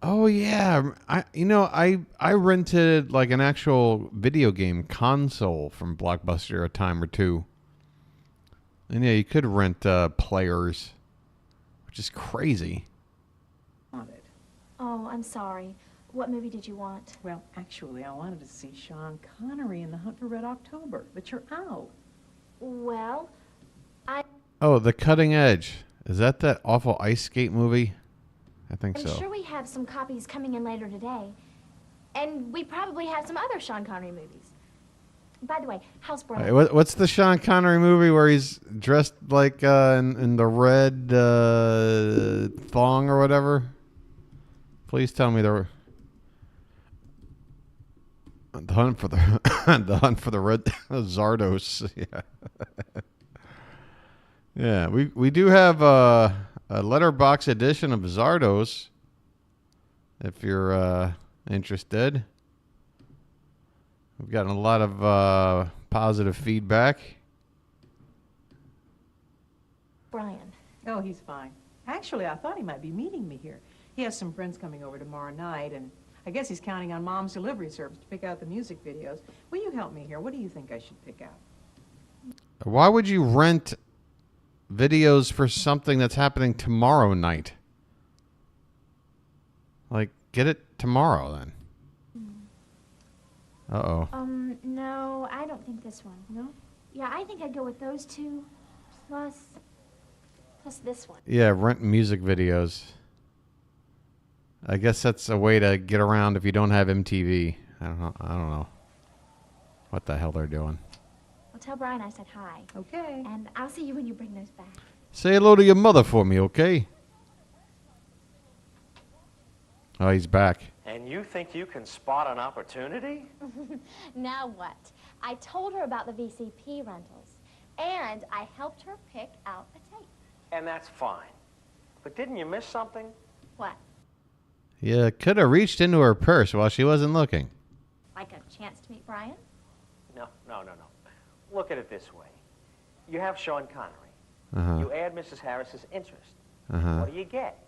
Oh yeah, I rented like an actual video game console from Blockbuster a time or two. And yeah, you could rent players, which is crazy. Oh, I'm sorry. What movie did you want? Well, actually, I wanted to see Sean Connery in The Hunt for Red October, but you're out. Well, Oh, The Cutting Edge. Is that awful ice skate movie? I think so. I'm sure we have some copies coming in later today. And we probably have some other Sean Connery movies. By the way, how's Brian? Hey, what's the Sean Connery movie where he's dressed like in the red thong or whatever? Please tell me the Hunt for the the Hunt for the Red Zardos. Yeah, yeah. We do have a letterbox edition of Zardos. If you're interested, we've gotten a lot of positive feedback. Brian. Oh, he's fine. Actually, I thought he might be meeting me here. He has some friends coming over tomorrow night, and I guess he's counting on Mom's delivery service to pick out the music videos. Will you help me here? What do you think I should pick out? Why would you rent videos for something that's happening tomorrow night? Like, get it tomorrow then. Uh-oh. No, I don't think this one. No? Yeah, I think I'd go with those two, plus this one. Yeah, rent music videos. I guess that's a way to get around if you don't have MTV. I don't know what the hell they're doing. Well, tell Brian I said hi. Okay. And I'll see you when you bring those back. Say hello to your mother for me, okay? Oh, he's back. And you think you can spot an opportunity? Now what? I told her about the VCP rentals, and I helped her pick out a tape. And that's fine. But didn't you miss something? What? Yeah, could have reached into her purse while she wasn't looking. Like a chance to meet Brian? No. Look at it this way. You have Sean Connery. Uh-huh. You add Mrs. Harris's interest. Uh-huh. What do you get?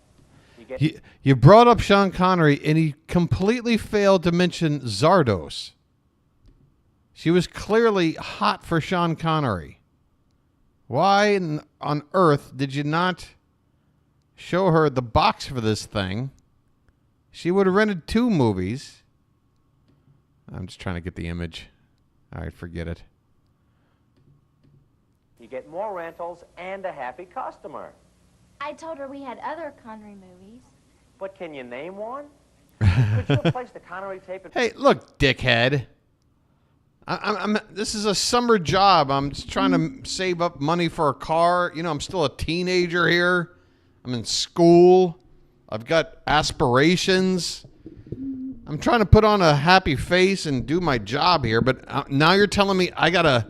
You brought up Sean Connery, and he completely failed to mention Zardos. She was clearly hot for Sean Connery. Why on earth did you not show her the box for this thing? She would have rented 2 movies. I'm just trying to get the image. All right, forget it. You get more rentals and a happy customer. I told her we had other Connery movies. But can you name one? Could you have placed the Connery tape in... Hey, look, dickhead. This is a summer job. I'm just trying to save up money for a car. You know, I'm still a teenager here. I'm in school. I've got aspirations. I'm trying to put on a happy face and do my job here, but now you're telling me I got to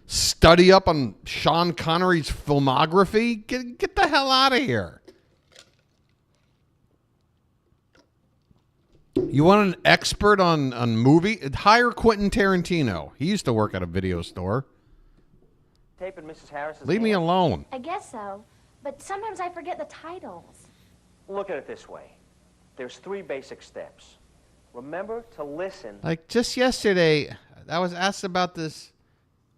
study up on Sean Connery's filmography? Get the hell out of here. You want an expert on movie? Hire Quentin Tarantino. He used to work at a video store. Tape in Mrs. Harris's Leave me hand? alone. I guess so, but sometimes I forget the titles. Look at it this way. There's 3 basic steps. Remember to listen. Like just yesterday, I was asked about this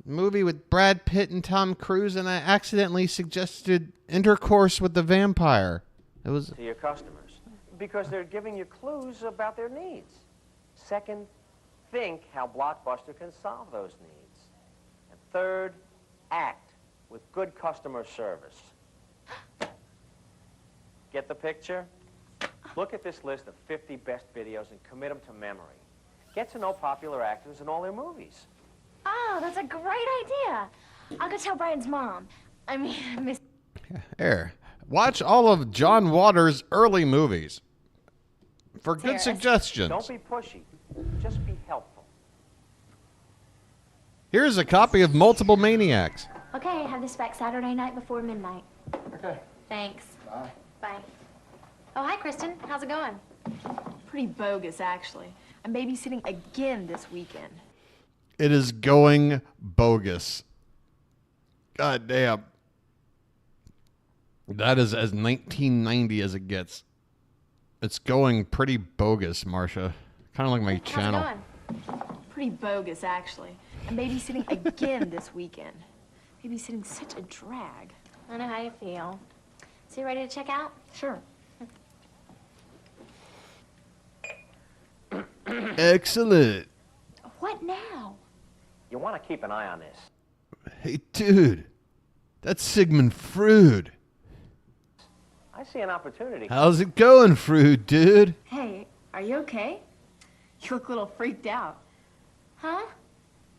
movie with Brad Pitt and Tom Cruise, and I accidentally suggested intercourse with the vampire. It was to your customers because they're giving you clues about their needs. Second, think how Blockbuster can solve those needs. And third, act with good customer service. Get the picture? Look at this list of 50 best videos and commit them to memory. Get to know popular actors in all their movies. Oh, that's a great idea. I'll go tell Brian's mom. I mean, Miss... Here. Watch all of John Waters' early movies for good suggestions. Don't be pushy. Just be helpful. Here's a copy of Multiple Maniacs. Okay, have this back Saturday night before midnight. Okay. Thanks. Bye. Bye. Oh, hi, Kristen. How's it going? Pretty bogus, actually. I'm babysitting again this weekend. It is going bogus. God damn. That is as 1990 as it gets. It's going pretty bogus, Marcia. Kind of like my channel. How's it going? Pretty bogus, actually. I'm babysitting again this weekend. Babysitting's such a drag. I know how you feel. So you ready to check out? Sure. Excellent. What now? You want to keep an eye on this. Hey, dude. That's Sigmund Freud. I see an opportunity. How's it going, Freud, dude? Hey, are you okay? You look a little freaked out. Huh?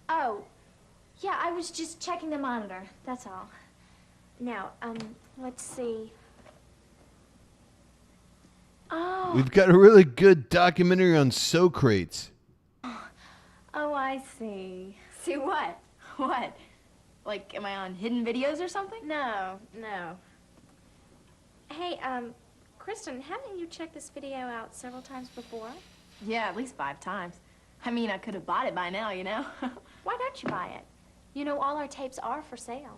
Oh, yeah, I was just checking the monitor. That's all. Now, let's see. Oh. We've got a really good documentary on Socrates. Oh, I see. See what? What? Like, am I on hidden videos or something? No. Hey, Kristen, haven't you checked this video out several times before? Yeah, at least 5 times. I mean, I could have bought it by now, you know? Why don't you buy it? You know, all our tapes are for sale.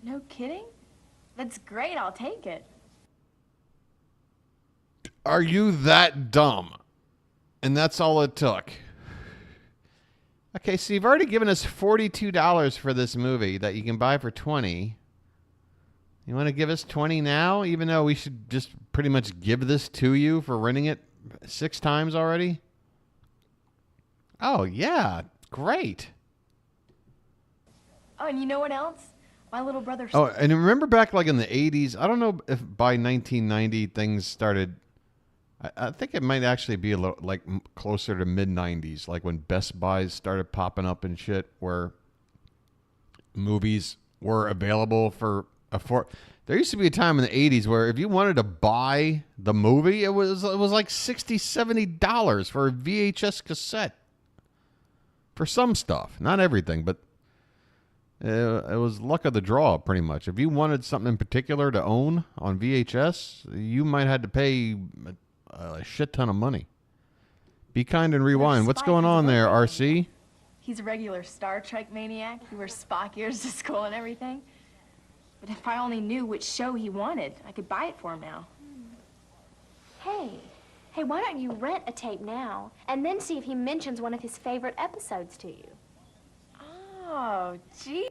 No kidding? That's great, I'll take it. Are you that dumb? And that's all it took. Okay, so you've already given us $42 for this movie that you can buy for $20. You want to give us $20 now, even though we should just pretty much give this to you for renting it 6 times already? Oh, yeah. Great. Oh, and you know what else? My little brother... Oh, and remember back like in the 80s, I don't know if by 1990 things started... I think it might actually be a little like closer to mid-90s, like when Best Buys started popping up and shit, where movies were available for there used to be a time in the 80s where if you wanted to buy the movie, it was like $60, $70 for a VHS cassette. For some stuff, not everything, but it was luck of the draw pretty much. If you wanted something in particular to own on VHS, you might have to pay a shit ton of money. Be kind and rewind. What's going on there, RC? He's a regular Star Trek maniac. He wears Spock ears to school and everything. But if I only knew which show he wanted, I could buy it for him now. Hey, why don't you rent a tape now and then see if he mentions one of his favorite episodes to you? Oh, gee.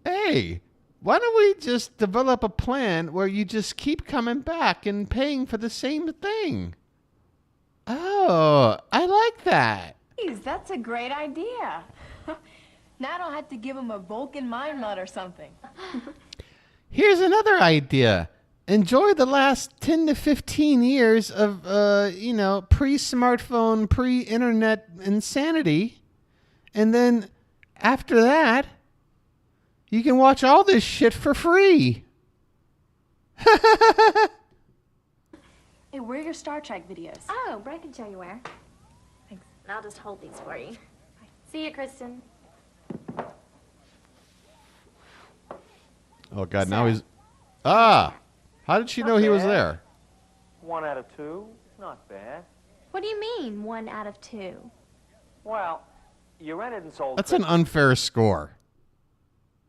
Hey, why don't we just develop a plan where you just keep coming back and paying for the same thing? Oh, I like that. Geez, that's a great idea. Now I don't have to give him a Vulcan mind nut or something. Here's another idea. Enjoy the last 10 to 15 years of, pre-smartphone, pre-internet insanity. And then after that, you can watch all this shit for free. Hey, where are your Star Trek videos? Oh, but I can show you where. Thanks. And I'll just hold these for you. Bye. See you, Kristen. Oh, God, now he's... Ah! How did she know he was there? 1 out of 2, not bad. What do you mean, 1 out of 2? Well, you rented and sold. That's an unfair score.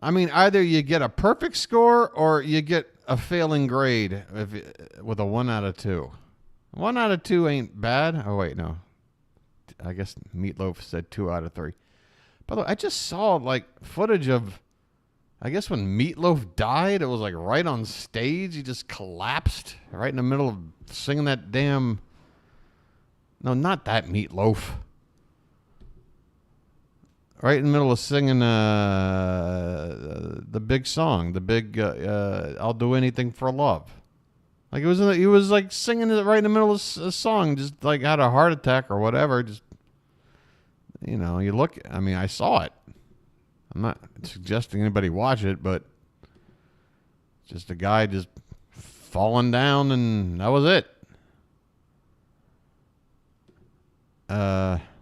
I mean, either you get a perfect score or you get a failing grade with a 1 out of 2. 1 out of 2 ain't bad. Oh, wait, no. I guess Meatloaf said 2 out of 3. By the way, I just saw like footage of, I guess when Meatloaf died, it was like right on stage. He just collapsed right in the middle of singing that damn. No, not that Meatloaf. Right in the middle of singing the big song, the big "I'll Do Anything for Love." Like he was like singing it right in the middle of a song, just like had a heart attack or whatever. Just you look. I mean, I saw it. I'm not suggesting anybody watch it, but just a guy just falling down, and that was it.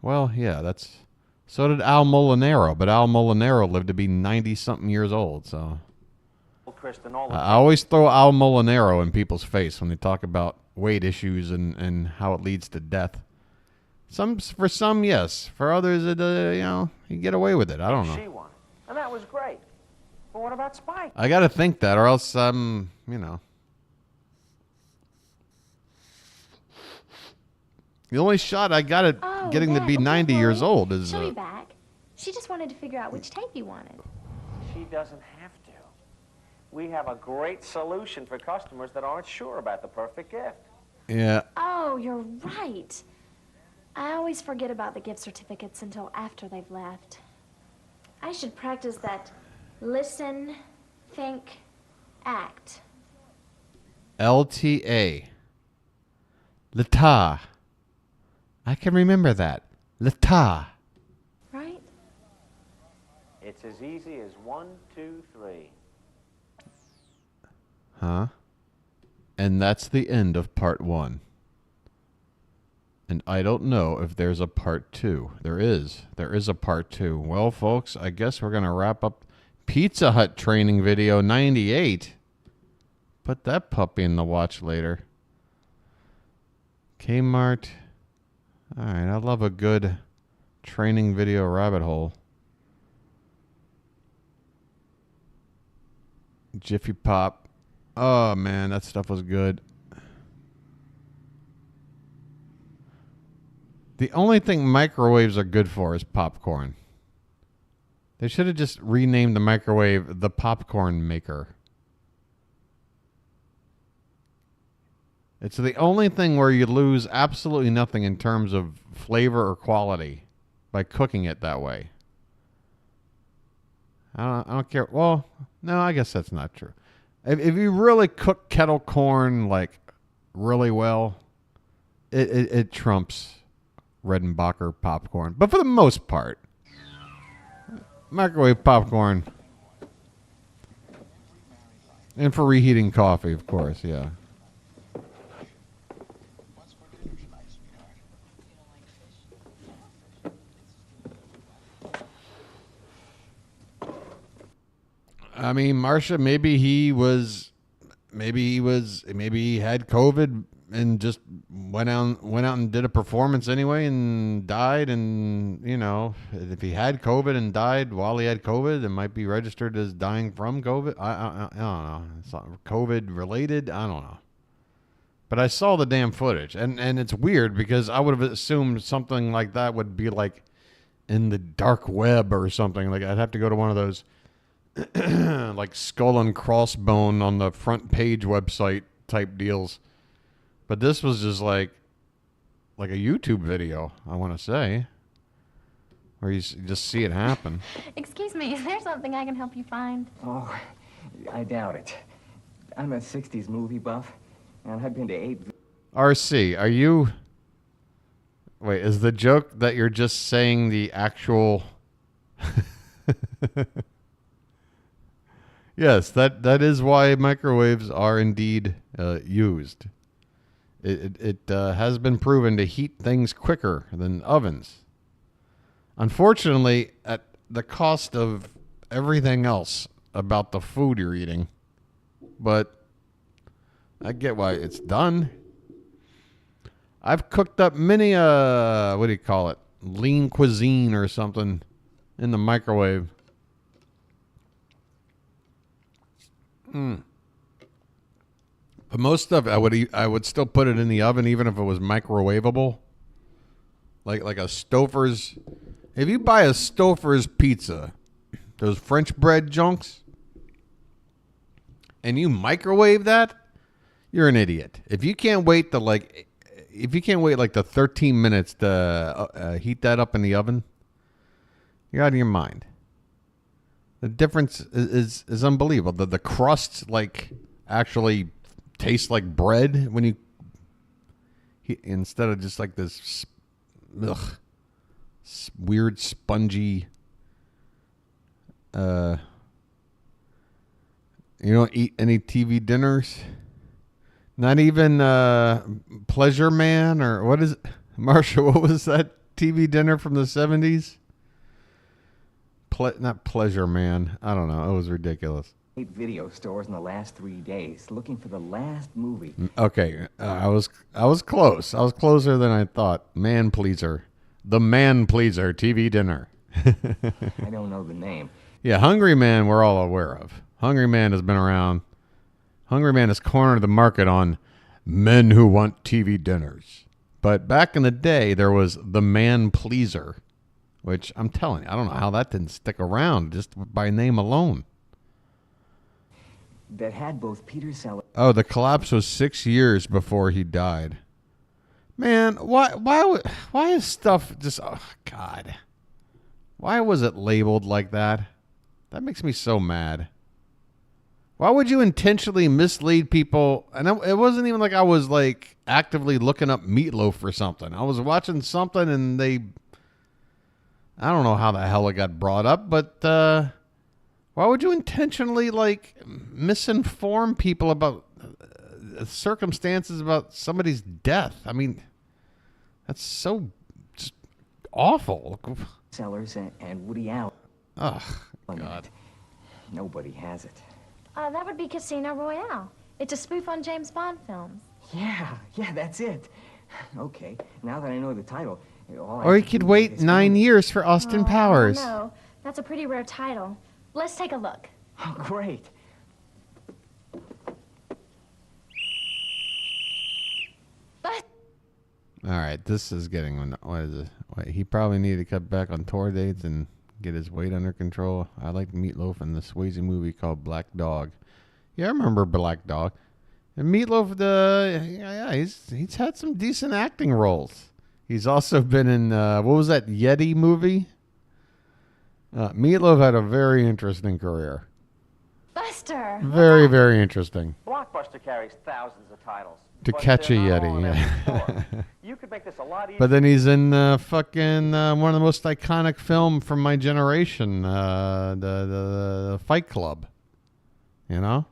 Well, yeah, that's. So did Al Molinaro, but Al Molinaro lived to be 90-something years old. So I always throw Al Molinaro in people's face when they talk about weight issues and how it leads to death. For some, yes. For others, you get away with it. I don't know. She won, and that was great. But what about Spike? I got to think that, or else The only shot I got at getting to be 90 years old is... She'll be back. She just wanted to figure out which tape you wanted. She doesn't have to. We have a great solution for customers that aren't sure about the perfect gift. Yeah. Oh, you're right. I always forget about the gift certificates until after they've left. I should practice that listen, think, act. LTA. L'ta. I can remember that. L'ta. Right? It's as easy as 1, 2, 3. Huh? And that's the end of part 1. And I don't know if there's a part 2. There is. There is a part 2. Well, folks, I guess we're going to wrap up Pizza Hut training video 98. Put that puppy in the watch later. Kmart. All right, I love a good training video rabbit hole. Jiffy Pop. Oh, man, that stuff was good. The only thing microwaves are good for is popcorn. They should have just renamed the microwave the popcorn maker. It's the only thing where you lose absolutely nothing in terms of flavor or quality by cooking it that way. I don't care. Well, no, I guess that's not true. If you really cook kettle corn like really well, it trumps Redenbacher popcorn. But for the most part, microwave popcorn, and for reheating coffee, of course, yeah. I mean, Marsha, maybe he had COVID and just went out and did a performance anyway and died. And, if he had COVID and died while he had COVID, it might be registered as dying from COVID. I don't know. It's not COVID related. I don't know. But I saw the damn footage, and it's weird because I would have assumed something like that would be like in the dark web or something. Like I'd have to go to one of those like skull and crossbone on the front page website type deals. But this was just like a YouTube video, I want to say, where you just see it happen. Excuse me, is there something I can help you find? Oh, I doubt it. I'm a 60s movie buff, and I've been to 8... RC, are you... Wait, is the joke that you're just saying the actual... Yes, that is why microwaves are indeed used. It has been proven to heat things quicker than ovens. Unfortunately, at the cost of everything else about the food you're eating. But I get why it's done. I've cooked up many, what do you call it? Lean cuisine or something in the microwave. But most of it, I would still put it in the oven even if it was microwavable. Like a Stouffer's. If you buy a Stouffer's pizza, those French bread junks, and you microwave that, you're an idiot. If you can't wait like the 13 minutes to heat that up in the oven, you're out of your mind. The difference is unbelievable. The crust like actually tastes like bread when you instead of just like this weird spongy. You don't eat any TV dinners? Not even Pleasure Man, or what is it? Marsha, what was that TV dinner from the 70s? Not Pleasure Man. I don't know. It was ridiculous. 8 video stores in the last 3 days looking for the last movie. Okay, I was close. I was closer than I thought. Man Pleaser. The Man Pleaser TV dinner. I don't know the name. Yeah, Hungry Man we're all aware of. Hungry Man has been around. Hungry Man has cornered the market on men who want TV dinners. But back in the day, there was the Man Pleaser, which I'm telling you, I don't know how that didn't stick around just by name alone. That had both Peter Sellers. Oh, the collapse was 6 years before he died. Man, why is stuff just, oh, God. Why was it labeled like that? That makes me so mad. Why would you intentionally mislead people? And it wasn't even like I was like actively looking up Meatloaf or something. I was watching something and I don't know how the hell it got brought up, but why would you intentionally like misinform people about circumstances about somebody's death? I mean, that's so just awful. Sellers and Woody Allen. Oh, God. Nobody has it. That would be Casino Royale. It's a spoof on James Bond films. Yeah, that's it. Okay, now that I know the title. Or you could wait 9 years for Austin Powers. No, that's a pretty rare title. Let's take a look. Oh, great. All right, this is getting, what is it? Wait, he probably needed to cut back on tour dates and get his weight under control. I like Meatloaf in the Swayze movie called Black Dog. Yeah, I remember Black Dog. And Meatloaf, he's had some decent acting roles. He's also been in, what was that Yeti movie? Meatloaf had a very interesting career. Buster! Very, very interesting. Blockbuster carries thousands of titles. To Catch a Yeti, yeah. You could make this a lot easier. But then he's in fucking one of the most iconic film from my generation, the Fight Club. You know,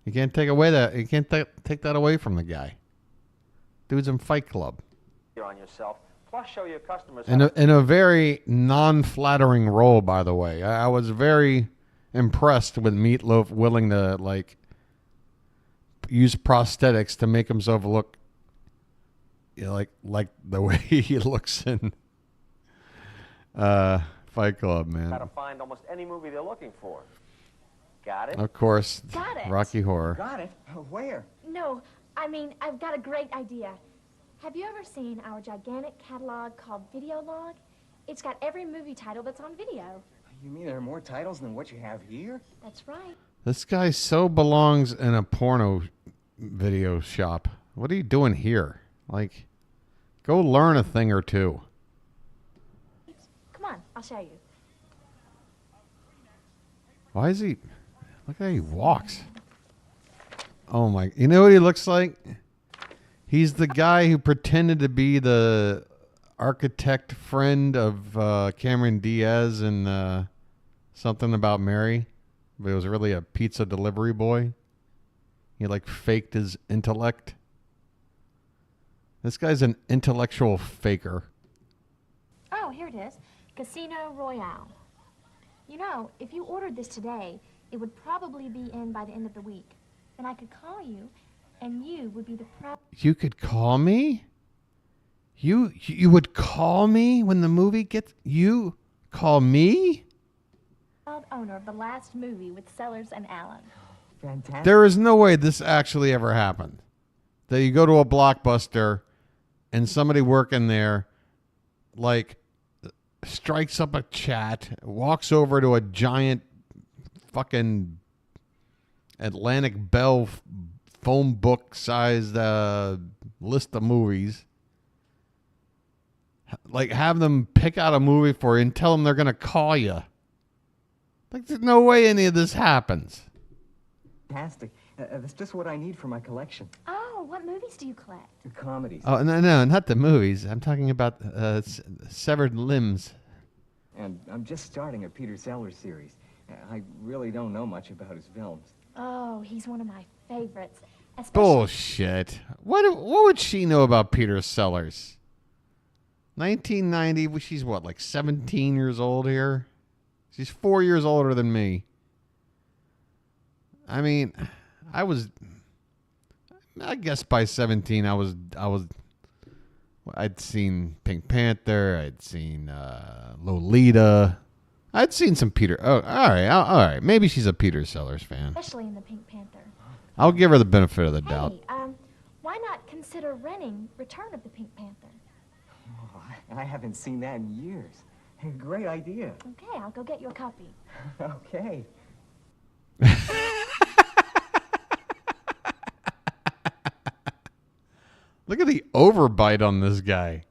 you can't take away that. You can't take that away from the guy. Dude's in Fight Club. On yourself, plus show your customers. In a very non-flattering role, by the way. I was very impressed with Meatloaf willing to like use prosthetics to make himself look, you know, like the way he looks in Fight Club, man. Got to find almost any movie they're looking for. Got it? Of course. Got it. Rocky Horror. Got it? Where? No, I mean, I've got a great idea. Have you ever seen our gigantic catalog called Video Log? It's got every movie title that's on video. You mean there are more titles than what you have here? That's right. This guy so belongs in a porno video shop. What are you doing here? Like, go learn a thing or two. Come on, I'll show you. Why is he... Look how he walks. Oh my... You know what he looks like? He's the guy who pretended to be the architect friend of Cameron Diaz in Something About Mary. But it was really a pizza delivery boy. He like faked his intellect. This guy's an intellectual faker. Oh, here it is. Casino Royale. You know, if you ordered this today, it would probably be in by the end of the week. Then I could call you, and you would be the You could call me? You would call me when the movie gets... You call me? Proud owner of the last movie with Sellers and Allen. Fantastic. There is no way this actually ever happened. That you go to a Blockbuster and somebody working there, like, strikes up a chat, walks over to a giant fucking Atlantic Bell phone book sized list of movies. Like, have them pick out a movie for you and tell them they're going to call you. Like, there's no way any of this happens. Fantastic. That's just what I need for my collection. Oh, what movies do you collect? The comedies. Oh, no, not the movies. I'm talking about Severed Limbs. And I'm just starting a Peter Sellers series. I really don't know much about his films. Oh, he's one of my favorites. Bullshit. What would she know about Peter Sellers? 1990, she's what, like 17 years old here? She's 4 years older than me. I mean, I guess by 17 I'd seen Pink Panther, I'd seen Lolita. I'd seen some Peter. Oh, all right. Maybe she's a Peter Sellers fan. Especially in the Pink Panther. I'll give her the benefit of the doubt. Hey, why not consider renting Return of the Pink Panther? Oh, I haven't seen that in years. Great idea. Okay, I'll go get you a copy. Okay. Look at the overbite on this guy.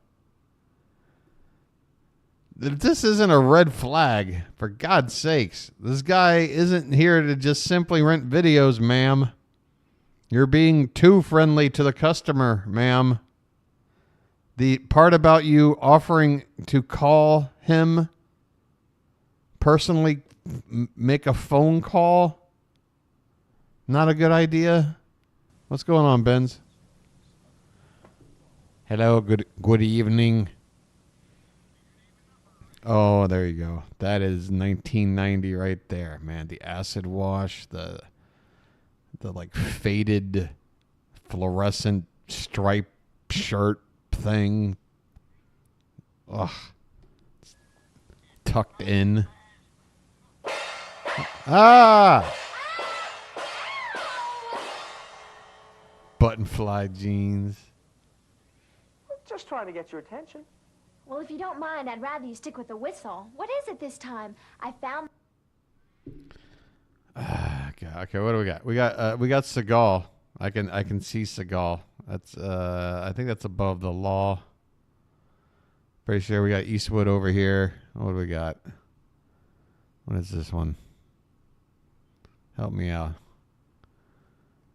If this isn't a red flag, for God's sakes, this guy isn't here to just simply rent videos, ma'am. You're being too friendly to the customer, ma'am. The part about you offering to call him, personally make a phone call, not a good idea. What's going on, Benz? Hello, good evening. Oh, there you go. That is 1990 right there, man. The acid wash, the like faded fluorescent stripe shirt thing. Ugh. Tucked in. Ah! Button fly jeans. Just trying to get your attention. Well, if you don't mind, I'd rather you stick with the whistle. What is it this time? I found... Okay, what do we got? We got Seagal. I can see Seagal. That's I think that's above the law. Pretty sure we got Eastwood over here. What do we got? What is this one? Help me out.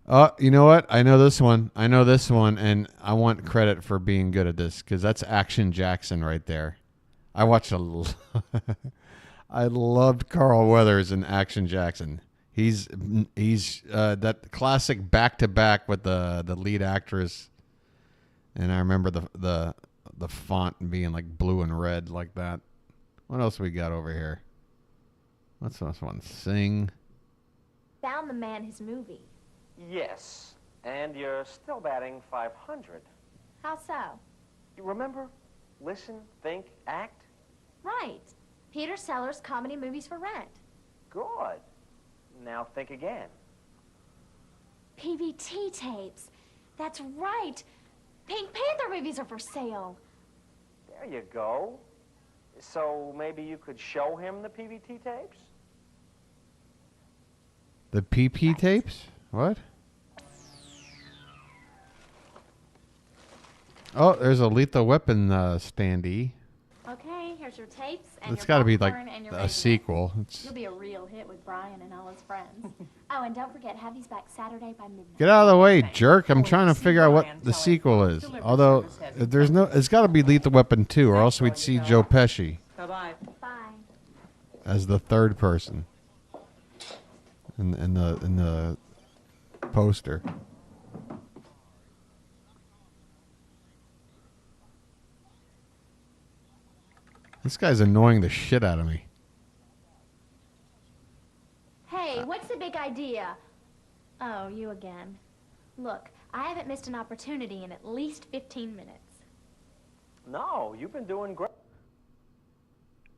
Oh, you know what? I know this one, and I want credit for being good at this because that's Action Jackson right there. I watched I loved Carl Weathers in Action Jackson. He's that classic back to back with the lead actress, and I remember the font being like blue and red like that. What else we got over here? What's this one? Sing. Found the man his movie. Yes, and you're still batting 500. How so? You remember? Listen, think, act? Right. Peter Sellers comedy movies for rent. Good. Now think again. PVT tapes. That's right. Pink Panther movies are for sale. There you go. So maybe you could show him the PVT tapes? The PP tapes? What? Oh, there's a Lethal Weapon standee. Okay, here's your tapes and It's your got to be like popcorn and your a Reagan. sequel. You'll be a real hit with Brian and all his friends. Oh, and don't forget, have these back Saturday by midnight. Get out of the way, jerk! I'm trying to figure out what the sequel is. Although if there's no, it's got to be Lethal Weapon 2, or else we'd see Joe Pesci Bye-bye. Bye. as the third person in the poster. This guy's annoying the shit out of me. Hey, what's the big idea? Oh, you again. Look, I haven't missed an opportunity in at least 15 minutes. No, you've been doing great.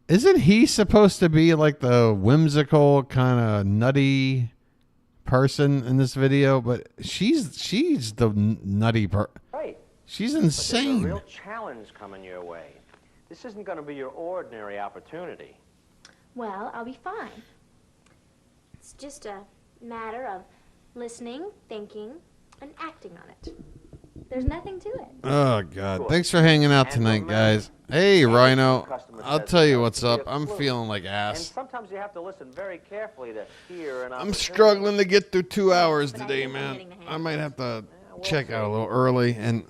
Isn't he supposed to be like the whimsical kind of nutty person in this video? But she's the nutty part. Right. She's But there's insane. a real challenge coming your way. This isn't going to be your ordinary opportunity. Well, I'll be fine. It's just a matter of listening, thinking, and acting on it. There's nothing to it. Oh, God. Thanks for hanging out tonight, guys. Hey, Rhino. I'll tell you what's up. I'm feeling like And ass. sometimes you have to listen very carefully to hear an I'm struggling to get through 2 hours today, man. I might have to check out a little early. And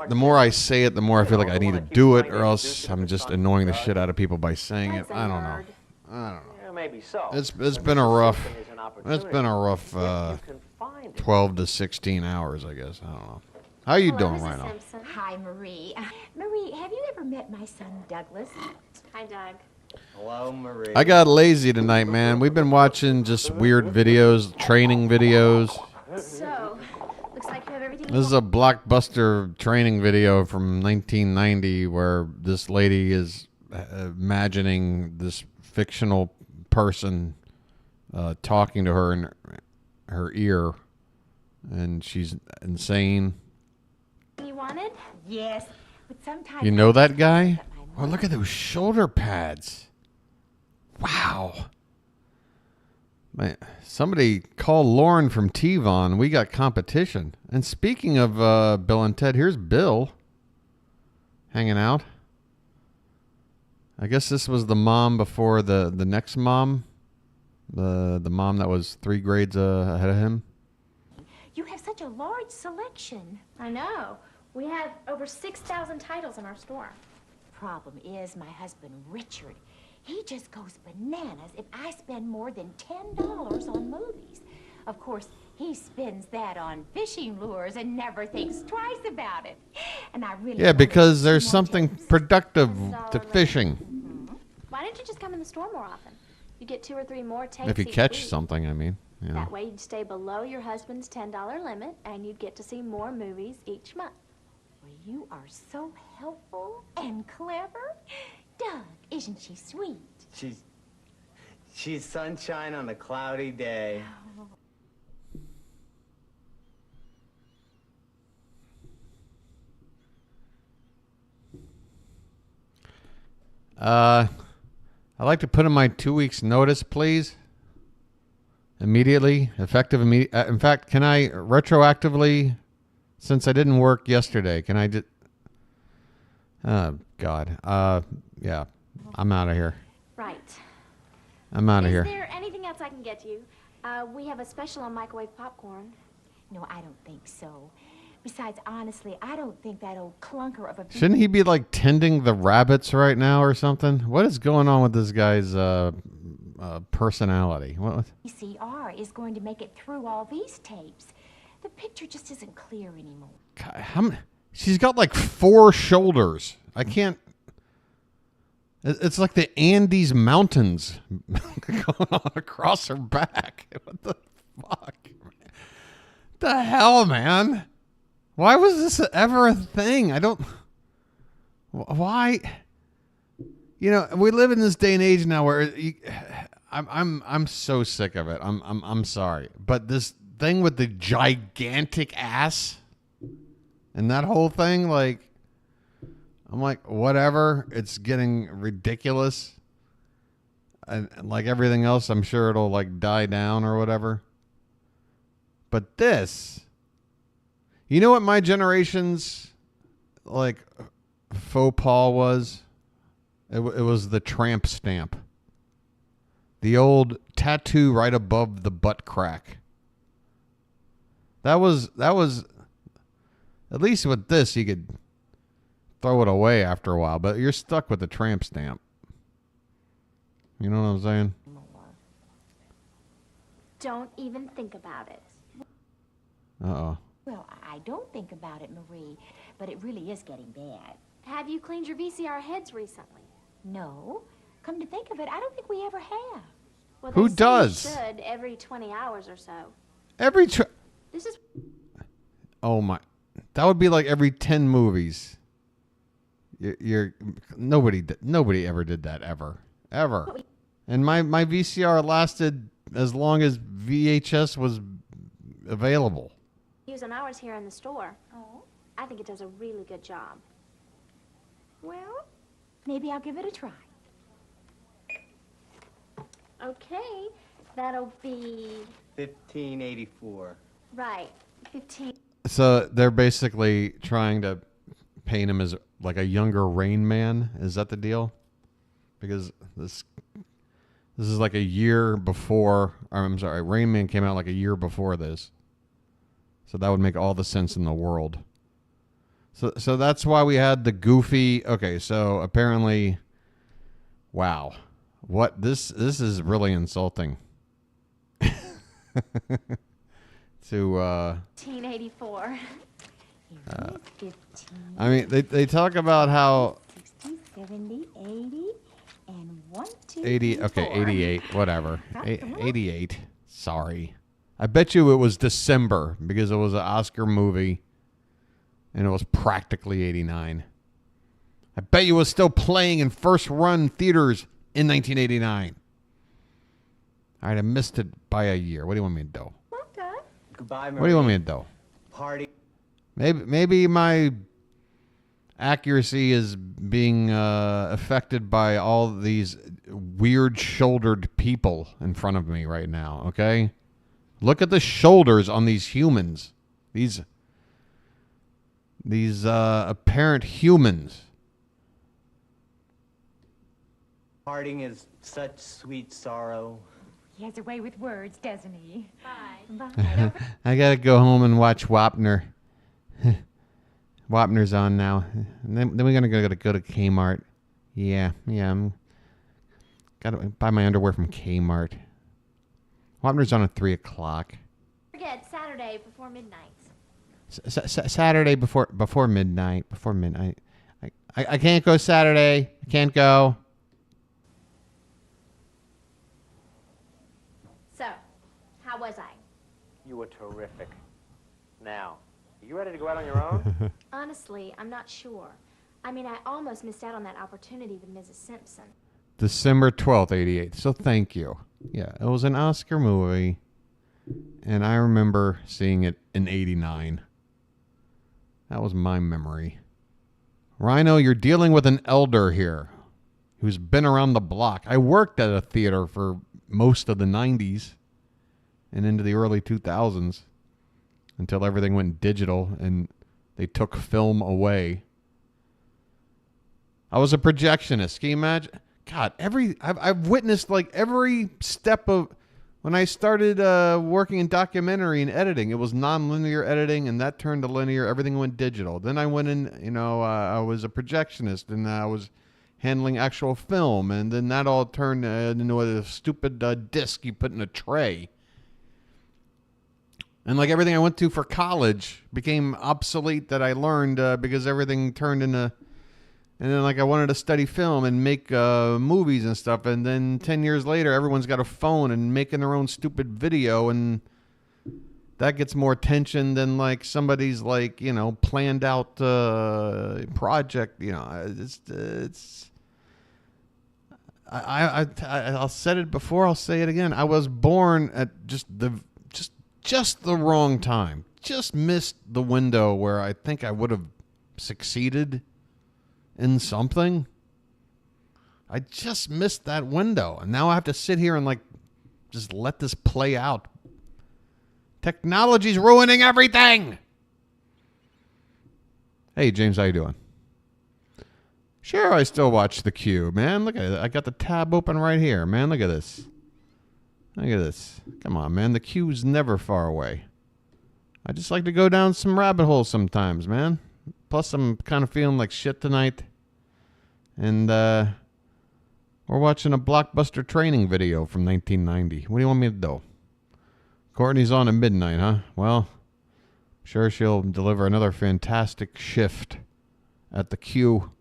the more I say it, the more I feel like I need to do it, or else I'm just annoying the shit out of people by saying it. I don't know. I don't know. Yeah, maybe so. It's been a rough 12 to 16 hours, I guess. I don't know. How you doing, Rhino? Hi, Marie. Marie, have you ever met my son, Douglas? Hi, Doug. Hello, Marie. I got lazy tonight, man. We've been watching just weird videos, training videos. So, looks like you have everything. This is a blockbuster training video from 1990 where this lady is imagining this fictional person talking to her in her ear, and she's insane. You wanted? Yes, but sometimes... You know that guy? Oh, look at those shoulder pads. Wow. Man, somebody call Lauren from T-Von. We got competition. And speaking of Bill and Ted, here's Bill hanging out. I guess this was the mom before the next mom. The mom that was 3 grades ahead of him. You have such a large selection. I know. We have over 6,000 titles in our store. Problem is, my husband, Richard, he just goes bananas if I spend more than $10 on movies. Of course, he spends that on fishing lures and never thinks twice about it. And I really... Yeah, because there's something productive to fishing. Why don't you just come in the store more often? You get 2 or 3 more takes If you each catch week. something, I mean. You know. That way you'd stay below your husband's $10 limit and you'd get to see more movies each month. Well, you are so helpful and clever. Doug, isn't she sweet? She's sunshine on a cloudy day. I'd like to put in my 2 weeks notice, please. Immediately, effective immediately. In fact, can I retroactively, since I didn't work yesterday, can I just... Oh, God. Yeah, I'm out of here. Right. I'm out of here. Is there anything else I can get you? We have a special on microwave popcorn. No, I don't think so. Besides, honestly, I don't think that old clunker of a... Shouldn't he be, like, tending the rabbits right now or something? What is going on with this guy's personality? What? VCR is going to make it through all these tapes. The picture just isn't clear anymore. God, how many? She's got, like, 4 shoulders. I can't... It's like the Andes Mountains going on across her back. What the fuck? The hell, man? Why was this ever a thing? I don't... Why? You know, we live in this day and age now where I'm so sick of it. I'm sorry, but this thing with the gigantic ass and that whole thing, like, I'm like, whatever. It's getting ridiculous, and like everything else, I'm sure it'll like die down or whatever. But this, you know what my generation's like faux pas was? It was the tramp stamp. The old tattoo right above the butt crack. That was at least with this you could throw it away after a while, but you're stuck with the tramp stamp. You know what I'm saying? Don't even think about it. Uh-oh. Well, I don't think about it, Marie, but it really is getting bad. Have you cleaned your VCR heads recently? No. Come to think of it, I don't think we ever have. Well, Who they say does? You should every 20 hours or so. This is... Oh my. That would be like every 10 movies. Nobody ever did that ever. And my VCR lasted as long as VHS was available. Use on ours here in the store. Oh. I think it does a really good job. Well, maybe I'll give it a try. Okay, that'll be... $15.84. Right, 15... So they're basically trying to paint him as like a younger Rain Man. Is that the deal? Because this is like a year before... I'm sorry, Rain Man came out like a year before this. So that would make all the sense in the world. So that's why we had the goofy... Okay, so apparently... Wow. What? This is really insulting. To... 1884. I mean, they talk about how... 60, 70, 80, and 1, 2, 80, 3, okay, 4. 88, whatever. 88. Sorry. I bet you it was December because it was an Oscar movie and it was practically 89. I bet you it was still playing in first run theaters in 1989. All right, I missed it by a year. What do you want me to do? Okay. Goodbye, Marie. What do you want me to do? Party. Maybe my accuracy is being affected by all these weird-shouldered people in front of me right now, okay? Look at the shoulders on these humans. These apparent humans. Parting is such sweet sorrow. He has a way with words, doesn't he? Bye. Bye. I gotta go home and watch Wapner. Wapner's on now. And then we're gonna go to Kmart. Yeah. I'm gotta buy my underwear from Kmart. Wapner's on at 3 o'clock. Forget Saturday before midnight. Saturday before midnight. Before midnight. I can't go Saturday. I can't go. So, how was I? You were terrific. Now, are you ready to go out on your own? Honestly, I'm not sure. I mean, I almost missed out on that opportunity with Mrs. Simpson. December 12th, 88. So thank you. Yeah, it was an Oscar movie. And I remember seeing it in 89. That was my memory. Rhino, you're dealing with an elder here who's been around the block. I worked at a theater for most of the 90s and into the early 2000s until everything went digital and they took film away. I was a projectionist. Can you imagine? God, I've witnessed like every step of when I started working in documentary and editing. It was non-linear editing, and that turned to linear. Everything went digital. Then I went in, I was a projectionist, and I was handling actual film, and then that all turned into a stupid disc you put in a tray. And like everything I went to for college became obsolete that I learned because everything turned into... And then, like, I wanted to study film and make movies and stuff. And then 10 years later, everyone's got a phone and making their own stupid video. And that gets more attention than, like, somebody's, like, planned out project. I'll said it before. I'll say it again. I was born at just the wrong time. Just missed the window where I think I would have succeeded in something. I just missed that window, and now I have to sit here and just let this play out. Technology's ruining everything. Hey James, how you doing? Sure, I still watch the Q, man. Look at it. I got the tab open right here, man. Look at this. Come on, man. The Q's never far away. I just like to go down some rabbit holes sometimes, man. Plus, I'm kind of feeling like shit tonight. And we're watching a blockbuster training video from 1990. What do you want me to do? Courtney's on at midnight, huh? Well, I'm sure she'll deliver another fantastic shift at the Q.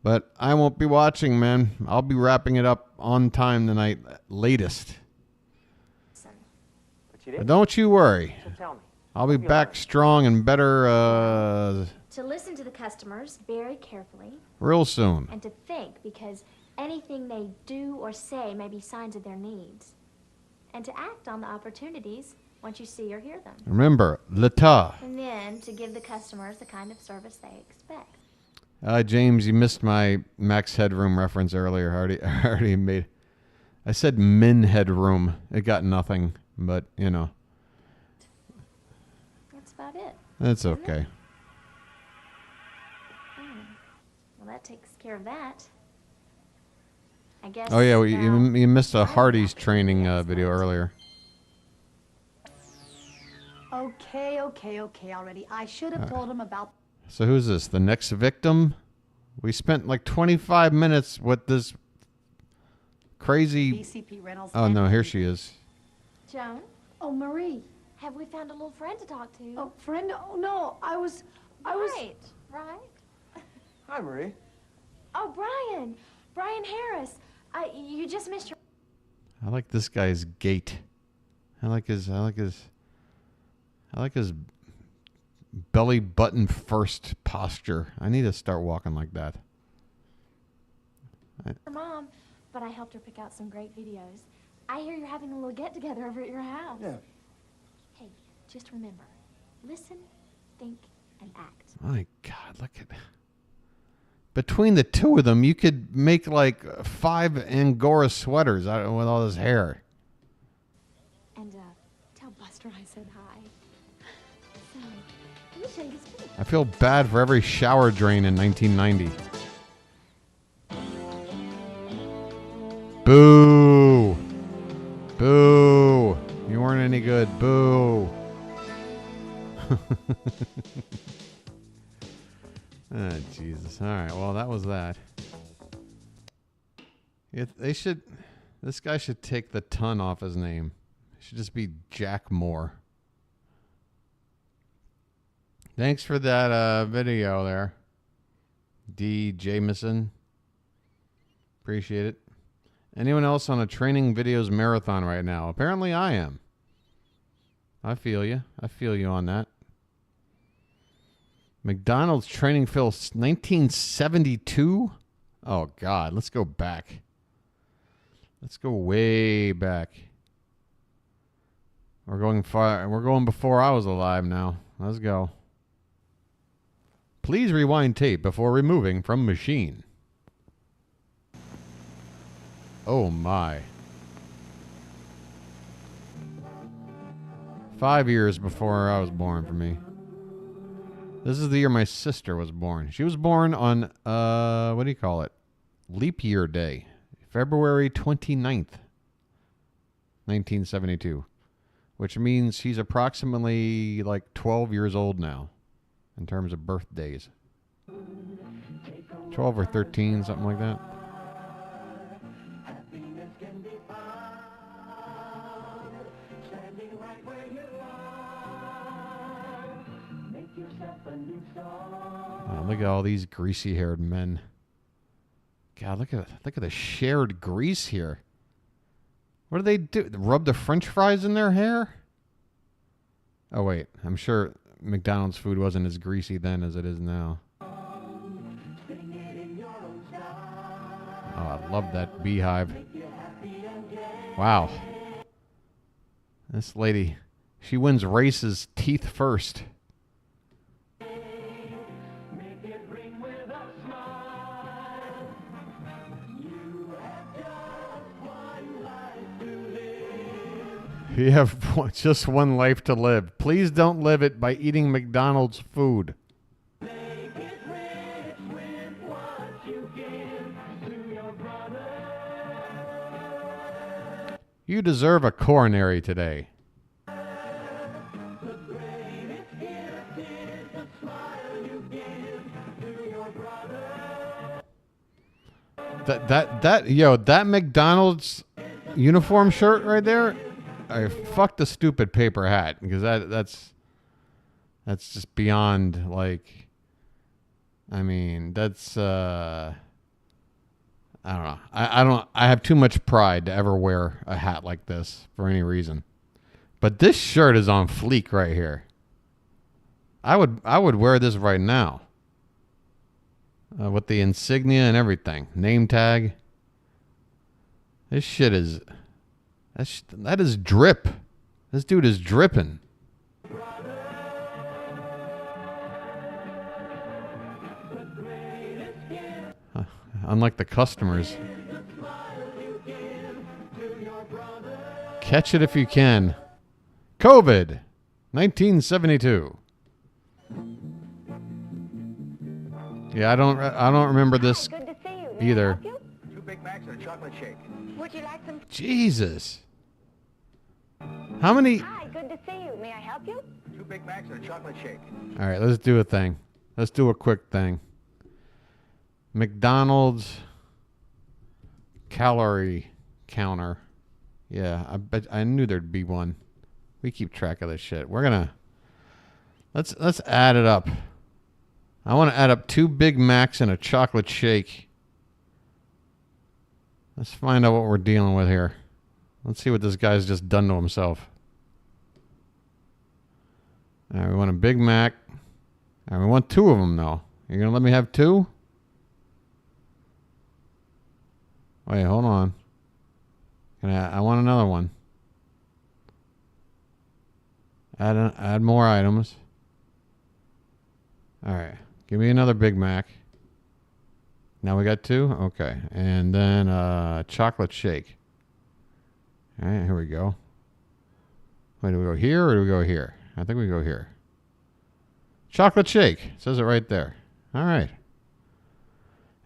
But I won't be watching, man. I'll be wrapping it up on time tonight, latest. But don't you worry. So tell me. I'll be back strong and better to listen to the customers very carefully. Real soon. And to think, because anything they do or say may be signs of their needs. And to act on the opportunities once you see or hear them. Remember, l'État. And then to give the customers the kind of service they expect. James, you missed my Max Headroom reference earlier. I already made. I said min headroom. It got nothing, but you know. That's about it. That's okay. Well, that takes care of that. I guess. Oh yeah, you missed a Hardy's training video earlier. Okay already. I should have told him about. So who's this? The next victim? We spent like 25 minutes with this crazy. BCP Reynolds. Oh no, here she is. Joan? Oh, Marie. Have we found a little friend to talk to? Oh, friend? Oh, no. I was. Right. Hi, Marie. Oh, Brian Harris. You just missed your. I like this guy's gait. I like his belly button first posture. I need to start walking like that. Her mom, but I helped her pick out some great videos. I hear you're having a little get-together over at your house. Yeah. Hey, just remember, listen, think, and act. My God, look at... Between the two of them, you could make like 5 Angora sweaters with all this hair. And tell Buster I said hi. So, let me show you his face. I feel bad for every shower drain in 1990. Boo! Boo! You weren't any good. Boo! Ah, Jesus. All right. Well, that was that. This guy should take the ton off his name. It should just be Jack Moore. Thanks for that video there, D. Jameson. Appreciate it. Anyone else on a training videos marathon right now? Apparently I am. I feel you. I feel you on that. McDonald's training film 1972? Oh, God. Let's go back. Let's go way back. We're going far. We're going before I was alive now. Let's go. Please rewind tape before removing from machine. Oh, my. 5 years before I was born for me. This is the year my sister was born. She was born on, what do you call it? Leap year day. February 29th, 1972. Which means she's approximately like 12 years old now in terms of birthdays. 12 or 13, something like that. Oh, look at all these greasy-haired men. God, look at the shared grease here. What do they do? Rub the French fries in their hair? Oh wait, I'm sure McDonald's food wasn't as greasy then as it is now. Oh, I love that beehive. Wow. This lady, she wins races teeth first. You have just one life to live. Please don't live it by eating McDonald's food. You deserve a coronary today. That McDonald's uniform shirt right there. I fuck the stupid paper hat because that's just beyond like. I mean, that's I don't know. I have too much pride to ever wear a hat like this for any reason. But this shirt is on fleek right here. I would wear this right now. With the insignia and everything. Name tag. This shit is... That is drip. This dude is dripping. Unlike the customers. Catch it if you can. COVID. 1972. Yeah, I don't remember this either. 2 Big Macs and a chocolate shake. Would you like some? Jesus. How many? Hi, good to see you. May I help you? 2 Big Macs and a chocolate shake. All right, let's do a thing. Let's do a quick thing. McDonald's calorie counter. Yeah, I knew there'd be one. We keep track of this shit. We're gonna let's add it up. I want to add up 2 Big Macs and a chocolate shake. Let's find out what we're dealing with here. Let's see what this guy's just done to himself. All right, we want a Big Mac. All right, we want 2 of them, though. You're going to let me have 2? Wait, hold on. I want another one. Add more items. All right. Give me another Big Mac. Now we got 2? Okay. And then chocolate shake. All right, here we go. Wait, do we go here or do we go here? I think we go here. Chocolate shake. It says it right there. All right.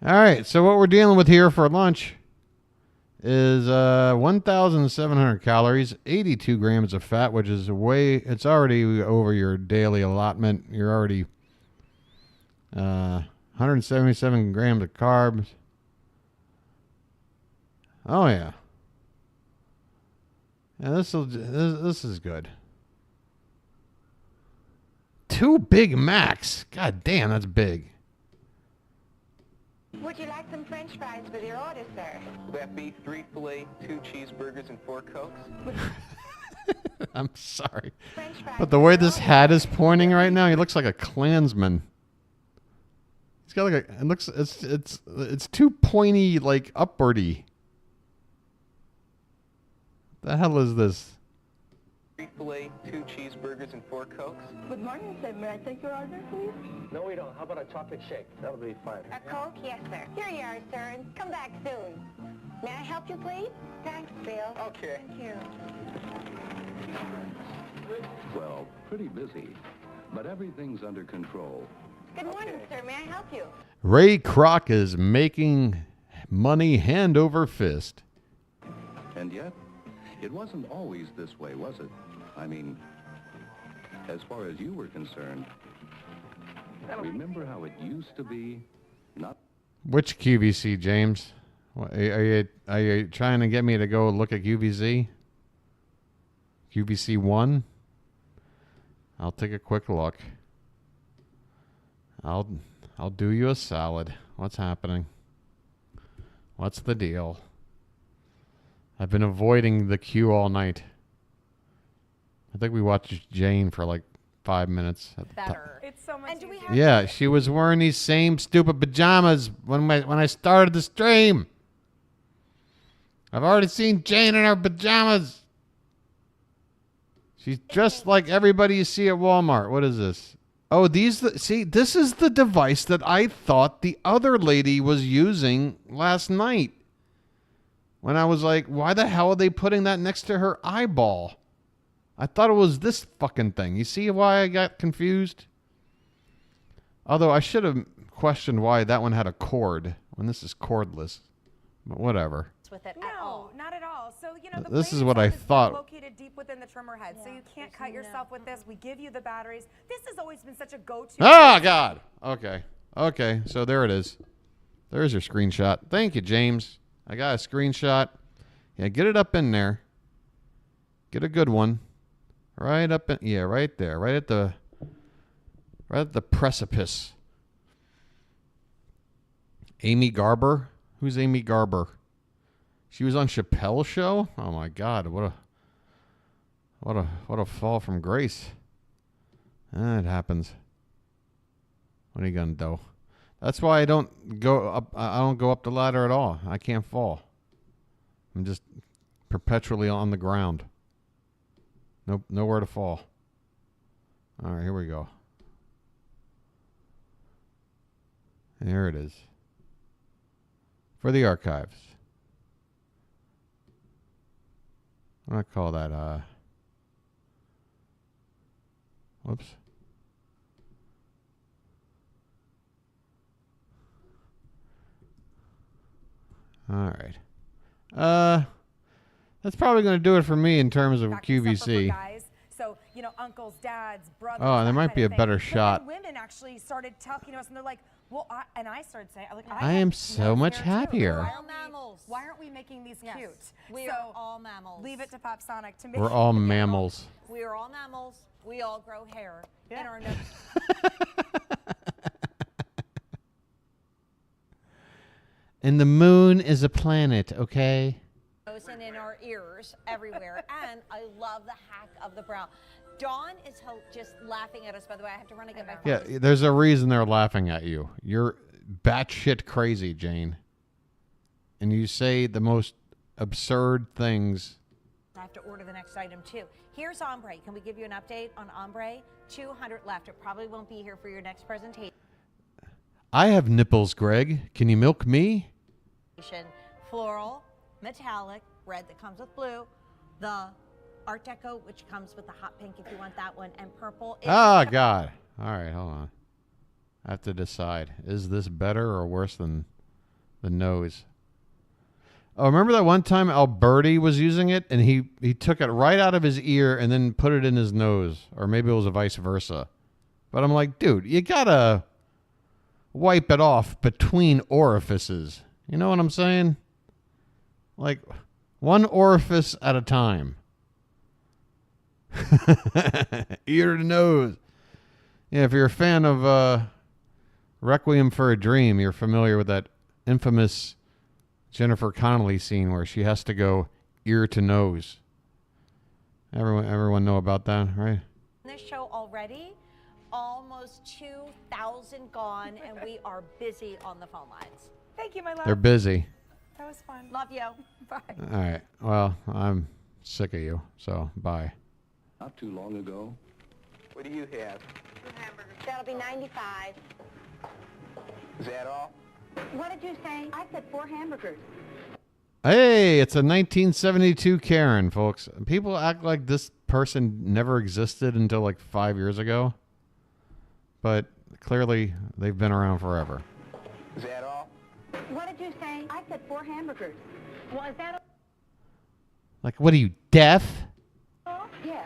All right, so what we're dealing with here for lunch is 1,700 calories, 82 grams of fat, which is it's already over your daily allotment. You're already 177 grams of carbs. Oh yeah. Yeah, this is good. 2 Big Macs. God damn, that's big. Would you like some French fries with your order, sir? Would that be 3 filet, 2 cheeseburgers, and 4 Cokes? I'm sorry. But the way this hat is pointing right now, he looks like a Klansman. He's got like it's too pointy, like upwardy. What the hell is this? 3 filet, 2 cheeseburgers, and 4 Cokes? Good morning, sir. May I take your order, please? No, we don't. How about a chocolate shake? That'll be fine. A Coke? Yes, sir. Here you are, sir, and come back soon. May I help you, please? Thanks, Bill. Okay. Thank you. Well, pretty busy, but everything's under control. Good morning, sir. May I help you? Ray Kroc is making money hand over fist. And yet, it wasn't always this way, was it? I mean, as far as you were concerned, remember how it used to be? Not. Which QVC, James? Are you trying to get me to go look at QVC? QVC 1? I'll take a quick look. I'll do you a solid. What's happening? What's the deal? I've been avoiding the queue all night. I think we watched Jane for like 5 minutes. Better. It's so much easier. Yeah, she was wearing these same stupid pajamas when I started the stream. I've already seen Jane in her pajamas. She's dressed like everybody you see at Walmart. What is this? Oh, see, this is the device that I thought the other lady was using last night. When I was like, why the hell are they putting that next to her eyeball? I thought it was this fucking thing. You see why I got confused? Although I should have questioned why that one had a cord when this is cordless. But whatever. With it at all. Not at all. So, you know, the This is blade what I itself is thought. located deep within the trimmer head, so you can't cut yourself with this. We give you the batteries. This has always been such a go-to. Oh, God. Okay. So there it is. There's your screenshot. Thank you, James. I got a screenshot. Yeah, get it up in there. Get a good one. Right up in, yeah, right there. Right at the precipice. Amy Garber? Who's Amy Garber? She was on Chappelle's show? Oh my God, what a fall from grace. It happens. What are you gonna do? That's why I don't go up. I don't go up the ladder at all. I can't fall. I'm just perpetually on the ground. Nope, nowhere to fall. All right, here we go. There it is. For the archives. What do I call that? Whoops. All right. That's probably going to do it for me in terms of QVC. So, you know, uncles, dads, brothers. Oh, there might be a better shot. Women actually started talking to us, and they're like, "Well," I started saying, "Like, I am so much happier. We're all mammals. Why aren't we making these cute?" We are all mammals. Leave it to Pop Sonic to make. We're all mammals. We are all mammals. We all grow hair in our nose. And the moon is a planet, okay? And in our ears, everywhere. And I love the hack of the brow. Dawn is just laughing at us, by the way. I have to run and get my phone. Yeah, there's a reason they're laughing at you. You're batshit crazy, Jane. And you say the most absurd things. I have to order the next item, too. Here's ombre. Can we give you an update on ombre? 200 left. It probably won't be here for your next presentation. I have nipples, Greg. Can you milk me? Floral, metallic, red that comes with blue, the Art Deco, which comes with the hot pink if you want that one, and purple. Oh, God. All right, hold on. I have to decide. Is this better or worse than the nose? Oh, remember that one time Alberti was using it, and he took it right out of his ear and then put it in his nose? Or maybe it was a vice versa. But I'm like, dude, you got to wipe it off between orifices. You know what I'm saying? Like, one orifice at a time. Ear to nose. Yeah, if you're a fan of Requiem for a Dream, you're familiar with that infamous Jennifer Connelly scene where she has to go ear to nose. Everyone know about that, right? This show already, almost 2,000 gone, and we are busy on the phone lines. Thank you, my love. They're busy. That was fun. Love you. Bye. All right. Well, I'm sick of you, so bye. Not too long ago. What do you have? 2 hamburgers. That'll be 95. Is that all? What did you say? I said 4 hamburgers. Hey, it's a 1972 Karen, folks. People act like this person never existed until like 5 years ago. But clearly, they've been around forever. Is that all? What did you say? I said 4 hamburgers. Well, is that all? Like, what are you, deaf? Yeah.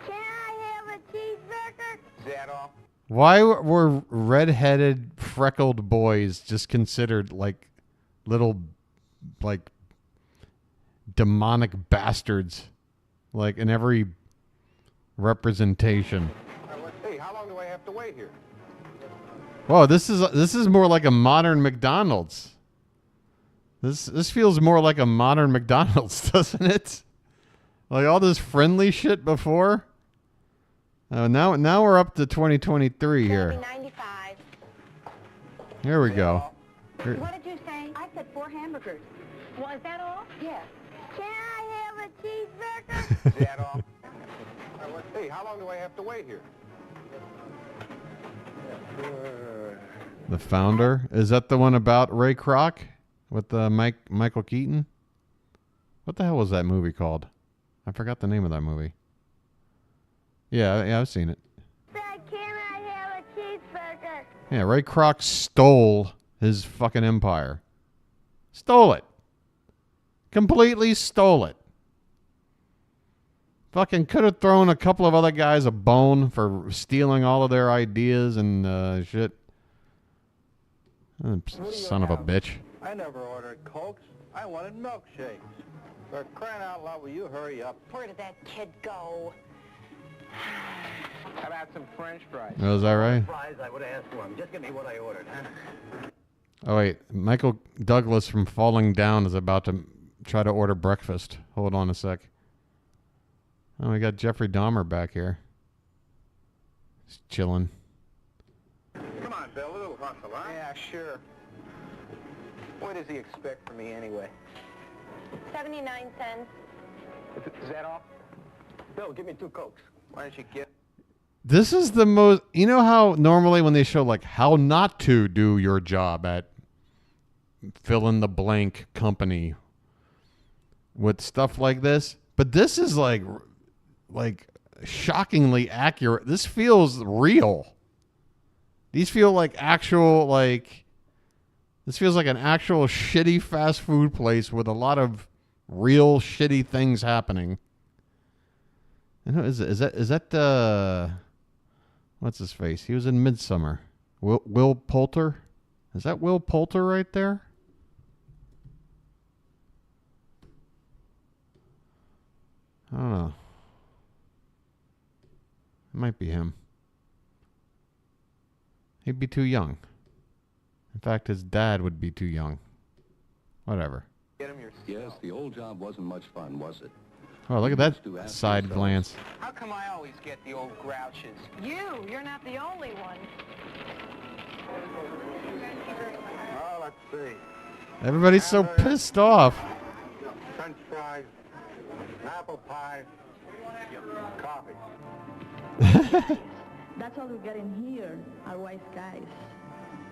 Can I have a cheeseburger? Is that all? Why were redheaded, freckled boys just considered like little, like, demonic bastards, like in every representation? Hey, how long do I have to wait here? Whoa, this is more like a modern McDonald's. This feels more like a modern McDonald's, doesn't it? Like all this friendly shit before. Now we're up to 2023 here. 95. Here we go. Here. What did you say? I said 4 hamburgers. Well, is that all? Yeah. Can I have a cheeseburger? Is that all? Hey, how long do I have to wait here? The Founder. Is that the one about Ray Kroc with Michael Keaton? What the hell was that movie called? I forgot the name of that movie. Yeah, I've seen it. Can I have a cheeseburger? Yeah, Ray Kroc stole his fucking empire. Stole it. Completely stole it. Fucking could have thrown a couple of other guys a bone for stealing all of their ideas and shit. Son of a bitch. I never ordered Cokes. I wanted milkshakes. For crying out loud, will you hurry up? Where did that kid go? How about some French fries? Oh, is that right? Fries, I would have asked for them. Just give me what I ordered, huh? Oh, wait. Michael Douglas from Falling Down is about to try to order breakfast. Hold on a sec. Oh, we got Jeffrey Dahmer back here. He's chilling. Come on, Bill. muscle, huh? Yeah, sure. What does he expect from me anyway? 79 cents. Is that all? Bill, give me 2 Cokes. Why don't you get... This is the most, you know how normally when they show like how not to do your job at fill in the blank company with stuff like this, but this is like shockingly accurate. This feels real. These feel like actual, like, this feels like an actual shitty fast food place with a lot of real shitty things happening. And is that what's his face? He was in Midsummer. Will Poulter? Is that Will Poulter right there? I don't know. It might be him. He'd be too young. In fact, his dad would be too young. Whatever. Yes, the old job wasn't much fun, was it? Oh, look at that side glance. How come I always get the old grouches? You're not the only one. Oh, let's see. Everybody's so pissed off. French fries, apple pie, coffee. That's all we got in here, our wise guys.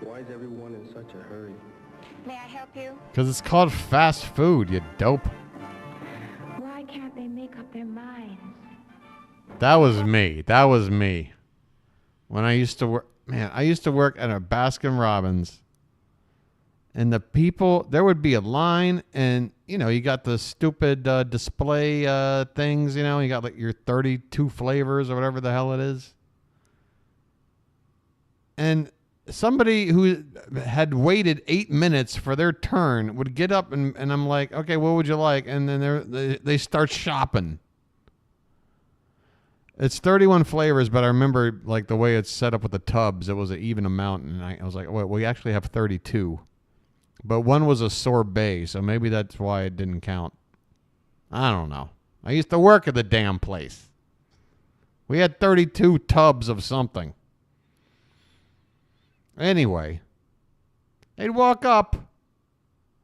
Why is everyone in such a hurry? May I help you? Because it's called fast food, you dope. Why can't they make up their minds? That was me. That was me. When I used to work, man, I used to work at a Baskin Robbins. And the people, there would be a line, and, you know, you got the stupid display things, you know, you got like your 32 flavors or whatever the hell it is. And somebody who had waited 8 minutes for their turn would get up, and I'm like, okay, what would you like? And then they start shopping. It's 31 flavors, but I remember like the way it's set up with the tubs, it was an even amount, and I was like, well, we actually have 32. But one was a sorbet, so maybe that's why it didn't count. I don't know. I used to work at the damn place. We had 32 tubs of something. Anyway, they'd walk up